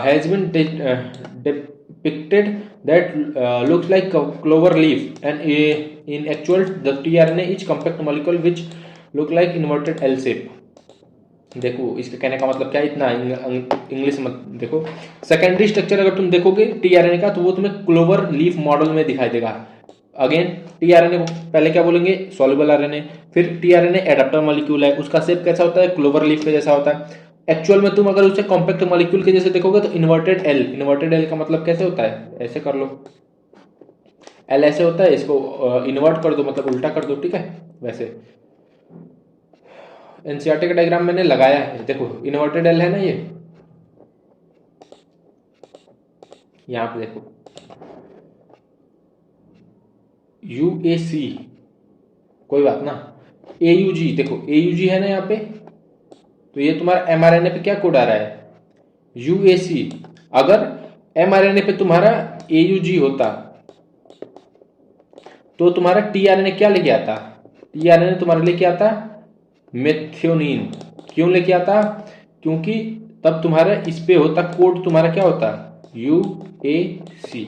Speaker 1: has been depicted that looks like clover leaf and in actual the tRNA is compact molecule which look like inverted L shape. देखो इसके कहने का मतलब क्या है, इतना इंग्लिश मत देखो। सेकेंडरी स्ट्रक्चर अगर तुम देखोगे टीआरएनए का तो वो तुम्हें क्लोवर लीफ मॉडल में दिखाई देगा। अगेन टीआरएनए को पहले क्या बोलेंगे, सॉल्युबल आरएनए। फिर टीआरएनए एडाप्टर मॉलिक्यूल है, उसका शेप कैसा होता है, क्लोवर लीफ के जैसा होता है। एक्चुअल में तुम अगर उसे कॉम्पैक्ट मॉलिक्यूल के जैसे देखोगे तो इन्वर्टेड एल। इन्वर्टेड एल का मतलब कैसे होता है, ऐसे कर लो, एल ऐसे होता है, इसको इन्वर्ट कर दो मतलब उल्टा कर दो, ठीक है। वैसे एनसीईआरटी का डायग्राम मैंने लगाया है, देखो इन्वर्टेड एल है ना, ये यहां पे देखो UAC, कोई बात ना। AUG देखो, AUG है ना यहाँ पे, तो ये तुम्हारा mRNA पे क्या कोड आ रहा है, UAC। अगर mRNA पे तुम्हारा AUG होता तो तुम्हारा टीआरएनए क्या लेके आता, टीआरएनए तुम्हारा लेके आता मेथियोनिन। क्यों लेके आता, क्योंकि तब तुम्हारा इस पे होता कोड, तुम्हारा क्या होता UAC,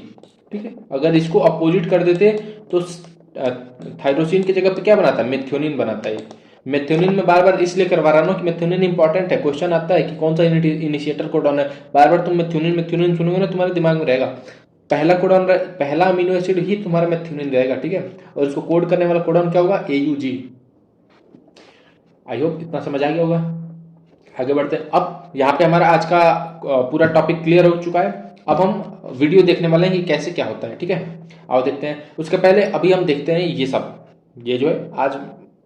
Speaker 1: ठीक है। अगर इसको अपोजिट कर देते तो थायरोसिन की जगह पे क्या बनाता, मेथियोनिन बनाता है। मेथियोनिन में बार बार इसलिए करवा रहा हूँ कि मेथियोनिन इंपॉर्टेंट है, क्वेश्चन आता है कि कौन सा इनिशिएटर कोडॉन है। बार बार तुम मेथियोनिन सुनोगे ना, तुम्हारे दिमाग में रहेगा पहला कोडॉन, पहला अमीनो एसिड ही तुम्हारा मेथियोनिन रहेगा, ठीक है। और इसको कोड करने वाला कोडॉन क्या होगा, AUG। आई होप इतना समझ आ गया होगा। आगे बढ़ते हैं। अब यहाँ पे हमारा आज का पूरा टॉपिक क्लियर हो चुका है। अब हम वीडियो देखने वाले हैं कि कैसे क्या होता है, ठीक है। आओ देखते हैं। उसके पहले अभी हम देखते हैं ये सब, ये जो है आज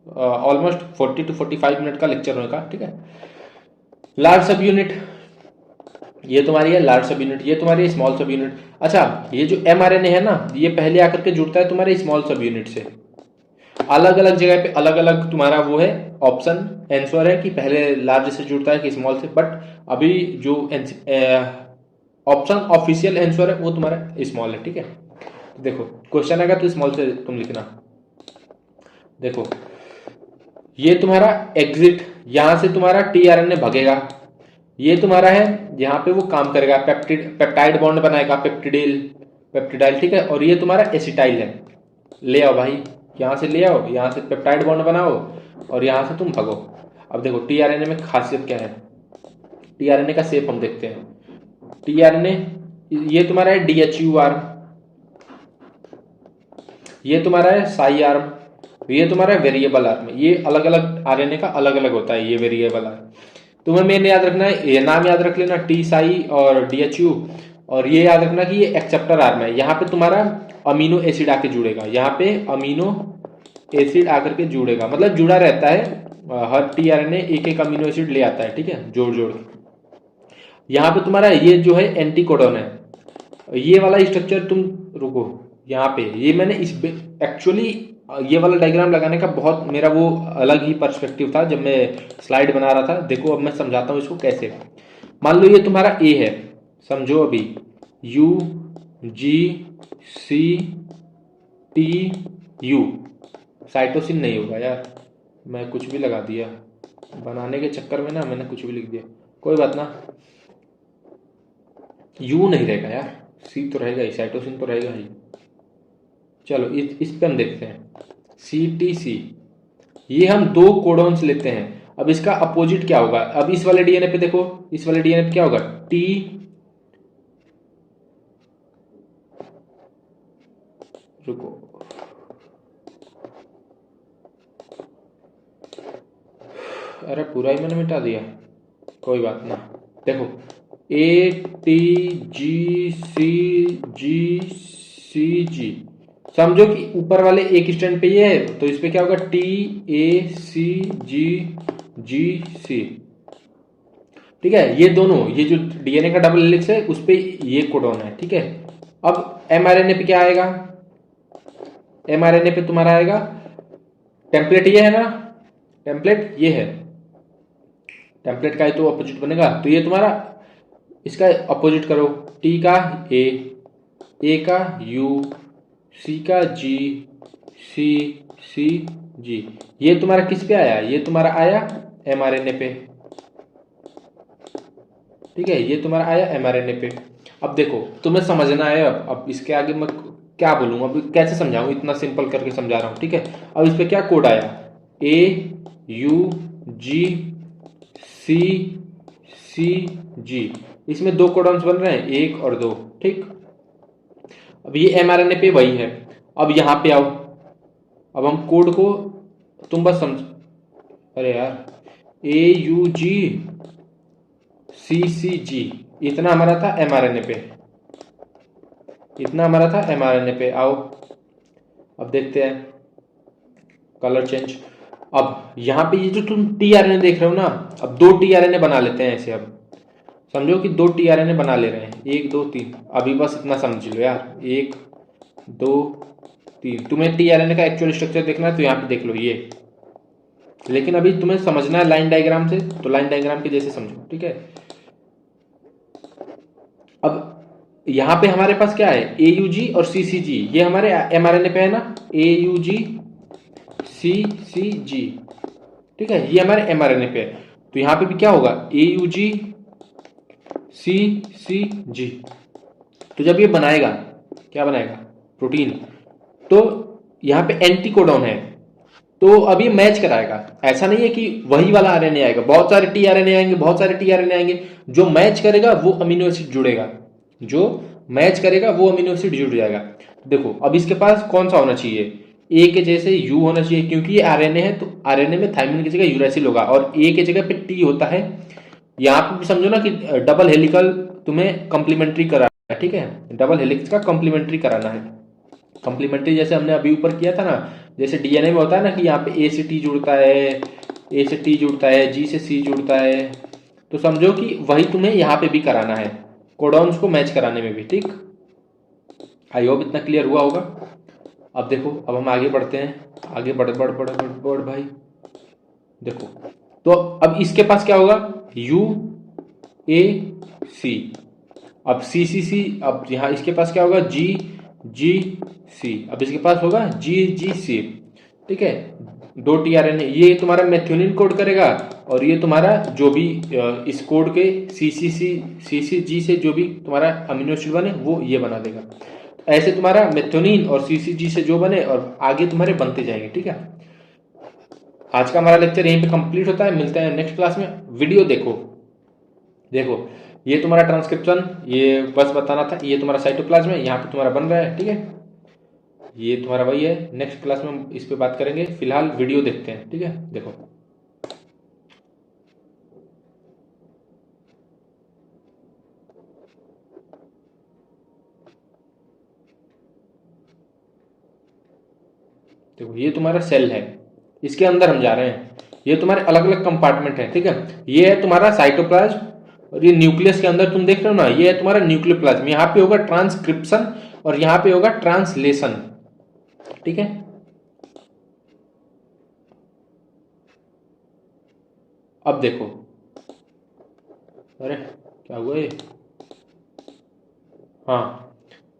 Speaker 1: ऑलमोस्ट 40 to 45 मिनट का लेक्चर होने का, ठीक है। लार्ज सब यूनिट ये तुम्हारी है, लार्ज सब यूनिट ये तुम्हारी स्मॉल सब यूनिट। अच्छा, ये जो mRNA है ना, ये पहले आकर के जुड़ता है तुम्हारे स्मॉल सब यूनिट से। अलग अलग जगह पे अलग अलग तुम्हारा वो है ऑप्शन आंसर है कि पहले लार्ज से जुड़ता है कि स्मॉल से, बट अभी जो ऑप्शन ऑफिशियल आंसर है वो तुम्हारा स्मॉल है, ठीक है। देखो क्वेश्चन आएगा तो स्मॉल से तुम लिखना। देखो ये तुम्हारा एग्जिट, यहां से तुम्हारा टीआरएनए भगेगा, ये तुम्हारा है यहाँ पे वो काम करेगा, पेप्टाइड बॉन्ड बनाएगा, पेप्टिडाइल, ठीक है। और ये तुम्हारा एसिटाइल है। ले आओ भाई, यहाँ से ले आओ, यहाँ से पेप्टाइड बॉन्ड बनाओ और यहाँ से तुम भगो। अब देखो टीआरएनए में खासियत क्या है, टीआरएनए का शेप हम देखते हैं। टीआरएनए ये तुम्हारा है डीएचयू आर्म, ये तुम्हारा है साई आर्म, ये तुम्हारा वेरिएबल आर्म। ये अलग अलग आरएनए का अलग अलग होता है ये वेरिएबल आर्म। तुम्हें मेन याद रखना है, ये नाम याद रख लेना, टी साई और डीएचयू। और ये याद रखना कि ये एक्सेप्टर आर्म है, यहाँ पे तुम्हारा अमीनो एसिड आके जुड़ेगा, यहाँ पे अमीनो एसिड आकर के जुड़ेगा, मतलब जुड़ा रहता है। हर टीआरएनए एक एक अमीनो एसिड ले आता है, ठीक है, जोड़ जोड़ के। यहाँ पे तुम्हारा ये जो है एंटीकोडॉन है, ये वाला स्ट्रक्चर तुम रुको यहाँ पे, ये मैंने इस एक्चुअली ये वाला डायग्राम लगाने का बहुत मेरा वो अलग ही पर्सपेक्टिव था जब मैं स्लाइड बना रहा था। देखो अब मैं समझाता हूँ इसको कैसे। मान लो ये तुम्हारा ए है, समझो अभी U G C T U, cytosine नहीं होगा यार, मैं कुछ भी लगा दिया बनाने के चक्कर में ना, मैंने कुछ भी लिख दिया, कोई बात ना। यू नहीं रहेगा यार, सी तो रहेगा ही, साइटोसिन तो रहेगा ही। चलो इस पे हम देखते हैं सी टी सी, ये हम दो कोडॉन्स लेते हैं। अब इसका अपोजिट क्या होगा, अब इस वाले डीएनए पे देखो, इस वाले डीएनए पे क्या होगा, टी, रुको अरे पूरा ही मैंने मिटा दिया, कोई बात ना। देखो ए टी जी जी, समझो कि ऊपर वाले एक स्टैंड पे ये है, तो इस पे क्या होगा, टी ए सी जी सी, ठीक है। ये दोनों, ये जो डीएनए का डबल हेलिक्स है उस पे ये कोडॉन है, ठीक है। अब एमआरएनए पे क्या आएगा, एमआरएनए पे तुम्हारा आएगा टेम्पलेट, ये है ना, टेम्पलेट ये है, टेम्पलेट का ही तो अपोजिट बनेगा, तो ये तुम्हारा इसका अपोजिट करो, टी का ए का यू, सी का जी, सी जी, ये तुम्हारा किस पे आया, ये तुम्हारा आया एमआरएनए पे, ठीक है, ये तुम्हारा आया एमआरएनए पे। अब देखो तुम्हें समझना है, अब इसके आगे मैं क्या बोलूँ, अब कैसे समझाऊं, इतना सिंपल करके समझा रहा हूँ, ठीक है। अब इस पे क्या कोड आया, ए यू जी सी जी, इसमें दो कोडॉन्स बन रहे हैं, एक और दो, ठीक। अब ये एमआरएनए पे वही है। अब यहाँ पे आओ, अब हम कोड को तुम बस समझ, अरे यार ए यू जी सी जी, इतना हमारा था एमआरएनए पे, इतना हमारा था एमआरएनए पे। आओ अब देखते हैं कलर चेंज। अब यहाँ पे ये जो तुम टीआरएनए देख रहे हो ना, अब दो टीआरएनए बना लेते हैं ऐसे। अब समझो कि दो टीआरएनए बना ले रहे हैं, 1 2 3, अभी बस इतना समझ लो यार, 1 2 3। तुम्हें टीआरएनए का एक्चुअल स्ट्रक्चर देखना है तो यहाँ पे देख लो ये, लेकिन अभी तुम्हें समझना है लाइन डायग्राम से, तो लाइन डायग्राम के जैसे समझो, ठीक है। अब यहाँ पे हमारे पास क्या है, ए यू जी और सी सी जी, ये हमारे एमआरएनए पे है ना, ए यू जी सी जी, ठीक है, ये हमारे एमआरएनए पे है। तो यहाँ पे भी क्या होगा, ए यू जी सी जी। तो जब ये बनाएगा, क्या बनाएगा, प्रोटीन, तो यहाँ पे एंटीकोडॉन है, तो अभी मैच कराएगा। ऐसा नहीं है कि वही वाला आरएनए आएगा, बहुत सारे टीआरएनए आएंगे, बहुत सारे टीआरएनए आएंगे, जो मैच करेगा वो अमीनो एसिड जुड़ेगा, जो मैच करेगा वो अमीनो एसिड जुड़ जाएगा। देखो अब इसके पास कौन सा होना चाहिए, ए के जैसे यू होना चाहिए, क्योंकि ये आरएनए है, तो आरएनए में थाइमिन की जगह यूरेसिल होगा, और ए के जगह पे टी होता है। यहाँ पे भी समझो ना कि डबल हेलिकल तुम्हें कंप्लीमेंट्री कराना है, ठीक है, डबल हेलिक्स का कंप्लीमेंट्री कराना है। कंप्लीमेंट्री जैसे हमने अभी ऊपर किया था ना, जैसे डीएनए में होता है ना कि यहाँ पे ए से टी जुड़ता है, ए से टी जुड़ता है, जी से सी जुड़ता है, तो समझो कि वही तुम्हें यहाँ पे भी कराना है, कोडॉन्स को मैच कराने में भी, ठीक। आई होप इतना क्लियर हुआ होगा। अब देखो, अब हम आगे बढ़ते हैं, आगे बढ़ भाई। देखो तो अब इसके पास क्या होगा, यू ए सी, अब सी सी सी, अब यहाँ इसके पास क्या होगा, जी जी सी, अब इसके पास होगा जी जी सी। ठीक है, दो टी आर एन ए, ये तुम्हारा मेथियोनिन कोड करेगा, और ये तुम्हारा जो भी इस कोड के सी सी जी से जो भी तुम्हारा अमीनो एसिड बने वो ये बना देगा। ऐसे तुम्हारा मेथियोनिन और सी सी जी से जो बने और आगे तुम्हारे बनते जाएंगे। ठीक है, आज का हमारा लेक्चर यहीं पे कंप्लीट होता है, मिलते हैं नेक्स्ट क्लास में। वीडियो देखो, देखो ये तुम्हारा ट्रांसक्रिप्शन, ये बस बताना था, ये तुम्हारा साइटोप्लाज्म है, यहाँ पे तुम्हारा बन रहा है। ठीक है, ये तुम्हारा वही है, नेक्स्ट क्लास में हम इस पे बात करेंगे, फिलहाल वीडियो देखते हैं। ठीक है, देखो देखो ये तुम्हारा सेल है, इसके अंदर हम जा रहे हैं, ये तुम्हारे अलग अलग कंपार्टमेंट है। ठीक है, ये है तुम्हारा साइटोप्लाज्म, और ये न्यूक्लियस के अंदर तुम देख रहे हो ना, ये है तुम्हारा न्यूक्लियोप्लाज्म, यहाँ पे होगा ट्रांसक्रिप्शन और यहाँ पे होगा ट्रांसलेशन। ठीक है, अब देखो, अरे क्या हुआ ये, हाँ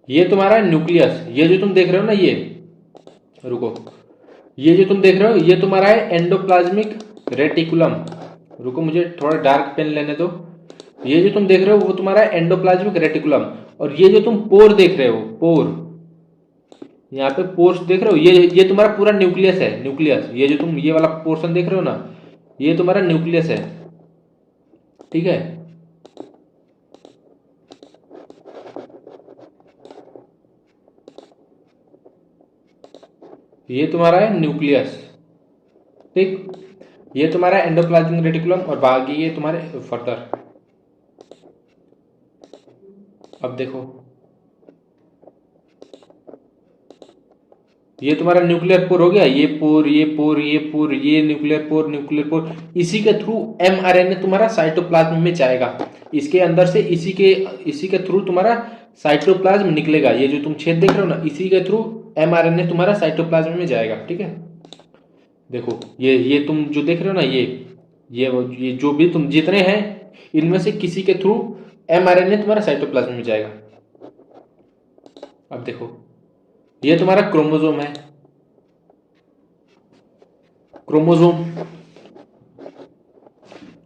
Speaker 1: ये तुम्हारा न्यूक्लियस, ये जो तुम देख रहे हो ना, ये रुको, ये जो तुम देख रहे हो ये तुम्हारा है एंडोप्लाज्मिक रेटिकुलम। रुको मुझे थोड़ा डार्क पेन लेने दो। ये जो तुम देख रहे हो वो तुम्हारा है एंडोप्लाज्मिक रेटिकुलम, और ये जो तुम पोर देख रहे हो, पोर, यहाँ पे पोर्स देख रहे हो, ये तुम्हारा पूरा न्यूक्लियस है, न्यूक्लियस, ये जो तुम ये वाला पोर्शन देख रहे हो ना, ये तुम्हारा न्यूक्लियस है। ठीक है, ये तुम्हारा है न्यूक्लियस। ठीक, ये तुम्हारा एंडोप्लाज्मिक रेटिकुलम, और बाकी ये तुम्हारे फर्दर। अब देखो ये तुम्हारा न्यूक्लियर पोर हो गया, ये पोर ये पोर ये पोर, ये न्यूक्लियर पोर न्यूक्लियर पोर, इसी के थ्रू एमआरएनए तुम्हारा साइटोप्लाज्म में जाएगा, इसके अंदर से इसी के थ्रू तुम्हारा साइटोप्लाज्म निकलेगा। ये जो तुम छेद देख रहे हो ना, इसी के थ्रू एमआरएनए तुम्हारा साइटोप्लाज्म में जाएगा। ठीक है, देखो ये तुम जो देख रहे हो ना, ये जो भी तुम जितने हैं इनमें से किसी के थ्रू एमआरएनए तुम्हारा साइटोप्लाज्म में जाएगा। अब देखो ये तुम्हारा क्रोमोसोम है, क्रोमोसोम।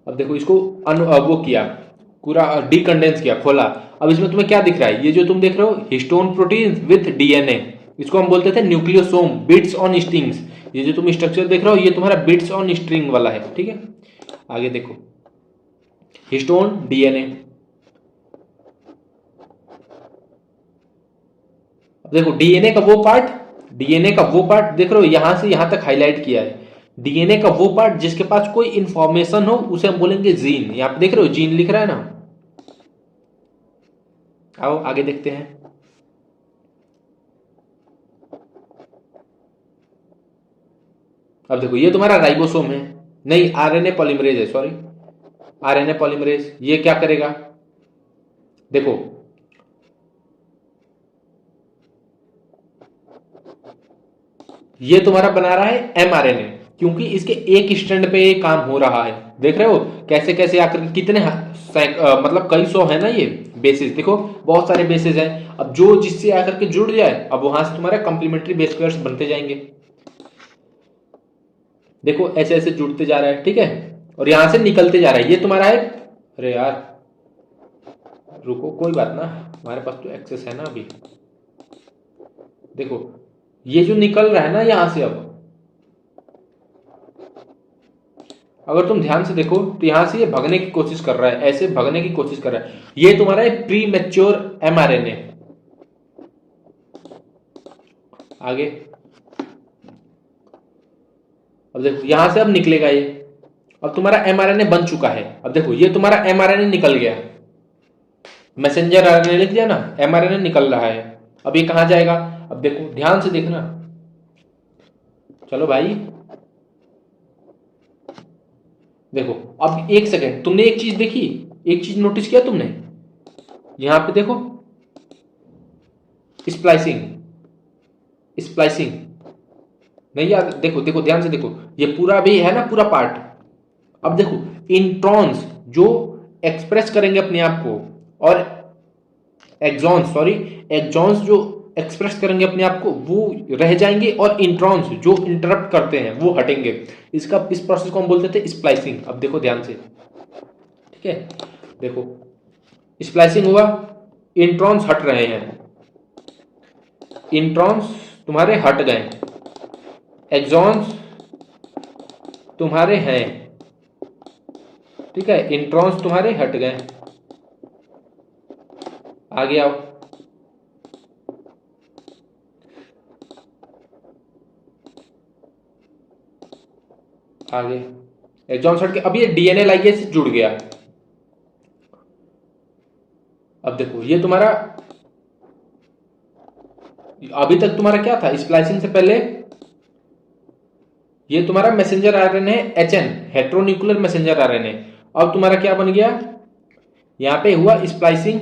Speaker 1: अब देखो इसको वो किया, पूरा डिकंडेंस किया, खोला। अब इसमें तुम्हें क्या दिख रहा है, ये जो तुम देख रहे हो हिस्टोन प्रोटीन विथ डीएनए, इसको हम बोलते थे न्यूक्लियोसोम, बिट्स ऑन स्ट्रिंग्स। ये जो तुम स्ट्रक्चर देख रहे हो ये तुम्हारा बिट्स ऑन स्ट्रिंग वाला है। ठीक है, आगे देखो हिस्टोन डीएनए। देखो डीएनए का वो पार्ट, डीएनए का वो पार्ट देख रहे हो, यहां से यहां तक हाईलाइट किया है। डीएनए का वो पार्ट जिसके पास कोई इंफॉर्मेशन हो उसे हम बोलेंगे जीन। यहां पे देख रहे हो जीन लिख रहा है ना। आओ आगे देखते हैं। अब देखो ये तुम्हारा राइबोसोम है, नहीं आरएनए पॉलीमरेज है, सॉरी आरएनए पॉलीमरेज। ये क्या करेगा, देखो ये तुम्हारा बना रहा है एमआरएनए, क्योंकि इसके एक स्ट्रैंड पे ये काम हो रहा है। देख रहे हो कैसे कैसे आकर कितने मतलब कई सौ है ना ये बेसिस, देखो बहुत सारे बेसिस हैं। अब जो जिससे आकर के जुड़ जाए, अब वहां से तुम्हारे कंप्लीमेंट्री बेस पेयर्स बनते जाएंगे। देखो ऐसे ऐसे जुड़ते जा रहा है। ठीक है, और यहां से निकलते जा रहा है, ये तुम्हारा है। अरे यार रुको, कोई बात ना, हमारे पास तो एक्सेस है ना अभी। देखो ये जो निकल रहा है ना यहां से, अब अगर तुम ध्यान से देखो तो यहां से ये भगने की कोशिश कर रहा है, ऐसे भगने की कोशिश कर रहा है। ये तुम्हारा है प्री मैच्योर एमआरएनए। आगे अब देखो यहां से अब निकलेगा ये, अब तुम्हारा एमआरएनए बन चुका है। अब देखो ये तुम्हारा एमआरएनए निकल गया, मैसेंजर आरएनए लिख दिया ना, एमआरएनए निकल रहा है। अब ये कहां जाएगा, अब देखो ध्यान से देखना, चलो भाई देखो। अब एक सेकेंड, तुमने एक चीज देखी, एक चीज नोटिस किया तुमने, यहां पे देखो स्प्लाइसिंग, स्प्लाइसिंग नहीं याद, देखो देखो ध्यान से देखो, ये पूरा भी है ना, पूरा पार्ट। अब देखो इंट्रॉन्स जो एक्सप्रेस करेंगे अपने आप को, और एक्सॉन्स जो एक्सप्रेस करेंगे अपने आप को वो रह जाएंगे, और इंट्रॉन्स जो इंटरप्ट करते हैं वो हटेंगे। इस प्रोसेस को हम बोलते थे स्प्लाइसिंग। अब देखो ध्यान से, ठीक है, देखो स्प्लाइसिंग हुआ, इंट्रॉन्स हट रहे हैं, इंट्रॉन्स तुम्हारे हट गए, एक्सॉन्स तुम्हारे हैं, ठीक है, इंट्रॉन्स तुम्हारे हट गए। आगे आओ, आगे एक्सॉन्स हट के अब ये डीएनए लाइगेज से जुड़ गया। अब देखो ये तुम्हारा, अभी तक तुम्हारा क्या था, स्प्लाइसिंग से पहले ये तुम्हारा messenger RNA HN, heteronuclear messenger RNA. अब तुम्हारा क्या बन गया, यहां पे हुआ स्प्लाइसिंग,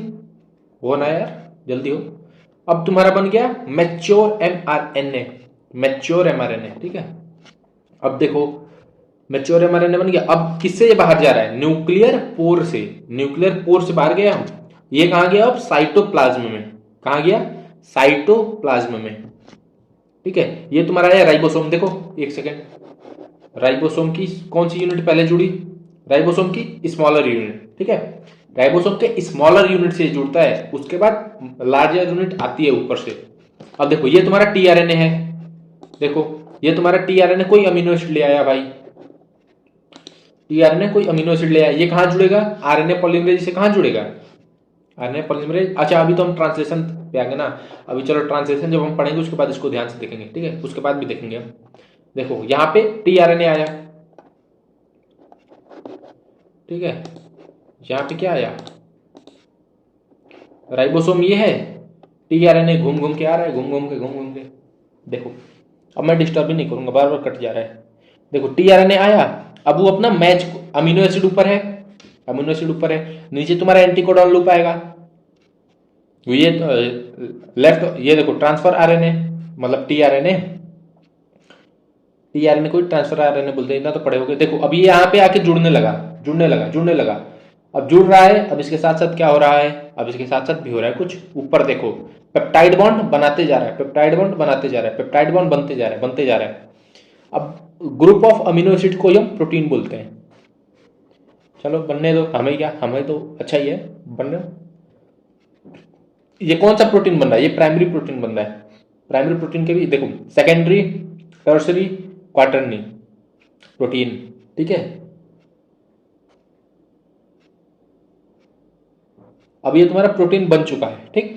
Speaker 1: हो ना यार जल्दी हो। अब तुम्हारा बन गया मैच्योर एमआरएनए, मैच्योर एमआरएनए, ठीक है। अब देखो मैच्योर एमआरएनए बन गया। अब किससे ये बाहर जा रहा है, न्यूक्लियर पोर से, न्यूक्लियर पोर से बाहर गया हम। ये कहां गया, अब साइटोप्लाज्म में। कहां गया, साइटोप्लाज्म में, ठीक है। ये तुम्हारा है राइबोसोम। देखो एक सेकेंड, राइबोसोम की कौन सी यूनिट पहले जुड़ी, राइबोसोम की स्मॉलर यूनिट, ठीक है। राइबोसोम के स्मॉलर यूनिट से जुड़ता है, उसके बाद लार्जर यूनिट आती है ऊपर से। अब देखो ये तुम्हारा टीआरएनए है, देखो ये तुम्हारा टीआरएनए कोई अमीनो एसिड ले आया भाई, टीआरएनए कोई अमीनो एसिड ले आया, ये कहां जुड़ेगा, आरएनए पॉलीमरेज से कहां जुड़ेगा, आरएनए पॉलीमरेज। अच्छा अभी तो हम ट्रांसलेशन पे आएंगे ना, अभी चलो ट्रांसलेशन जब हम पढ़ेंगे उसके बाद इसको ध्यान से देखेंगे, ठीक है, उसके बाद भी देखेंगे हम। देखो यहां पे टीआरएनए आया, ठीक है, यहां पे क्या आया, राइबोसोम ये है, टीआरएनए घूम घूम के आ रहा है, घूम घूम के। देखो अब मैं डिस्टर्ब ही नहीं करूंगा, बार बार कट जा रहा है। देखो टीआरएनए आया, अब वो अपना मैच, अमीनो एसिड ऊपर है, अमीनो एसिड ऊपर है, नीचे तुम्हारा एंटीकोडॉन लूप आएगा, ये लेफ्ट, ये देखो ट्रांसफर आरएनए, मतलब टीआरएनए, टीआरएनए को ट्रांसफर आरएनए बोलते हैं, इतना तो पढ़े होगे। देखो अब ये यहाँ पे आके जुड़ने लगा, जुड़ने लगा, अब जुड़ रहा है। अब इसके साथ साथ क्या हो रहा है, अब इसके साथ साथ भी हो रहा है कुछ, ऊपर देखो पेप्टाइड बॉन्ड बनाते जा रहा है, पेप्टाइड बॉन्ड बनाते जा रहा है, पेप्टाइड बॉन्ड बनते जा रहा है, बनते जा रहा है। अब ग्रुप ऑफ अमीनो एसिड को हम प्रोटीन बोलते हैं। चलो बनने दो, हमें क्या, हमें तो अच्छा ही है बनने। ये कौन सा प्रोटीन बन रहा है, ये प्राइमरी प्रोटीन बन रहा है। प्राइमरी प्रोटीन के भी देखो सेकेंडरी, टर्सरी, क्वार्टरनी प्रोटीन, ठीक है। अब ये तुम्हारा प्रोटीन बन चुका है, ठीक।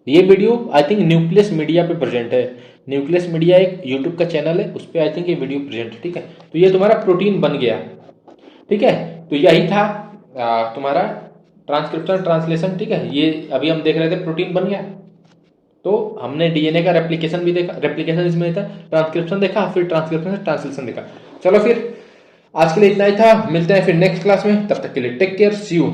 Speaker 1: ये video I think nucleus media पे प्रेजेंट है, न्यूक्लियस मीडिया एक यूट्यूब का चैनल है, उस पर आई थिंक ये वीडियो प्रेजेंट है, ठीक है। तो ये तुम्हारा प्रोटीन बन गया, ठीक है। तो यही था तुम्हारा ट्रांसक्रिप्शन ट्रांसलेशन, ठीक है। ये अभी हम देख रहे थे प्रोटीन बन गया, तो हमने डीएनए का रेप्लिकेशन भी देखा, रेप्लिकेशन इसमें था, ट्रांसक्रिप्शन देखा, फिर ट्रांसक्रिप्शन से ट्रांसलेशन देखा। चलो फिर आज के लिए इतना ही था, मिलते हैं फिर नेक्स्ट क्लास में, तब तक के लिए टेक केयर, सी यू।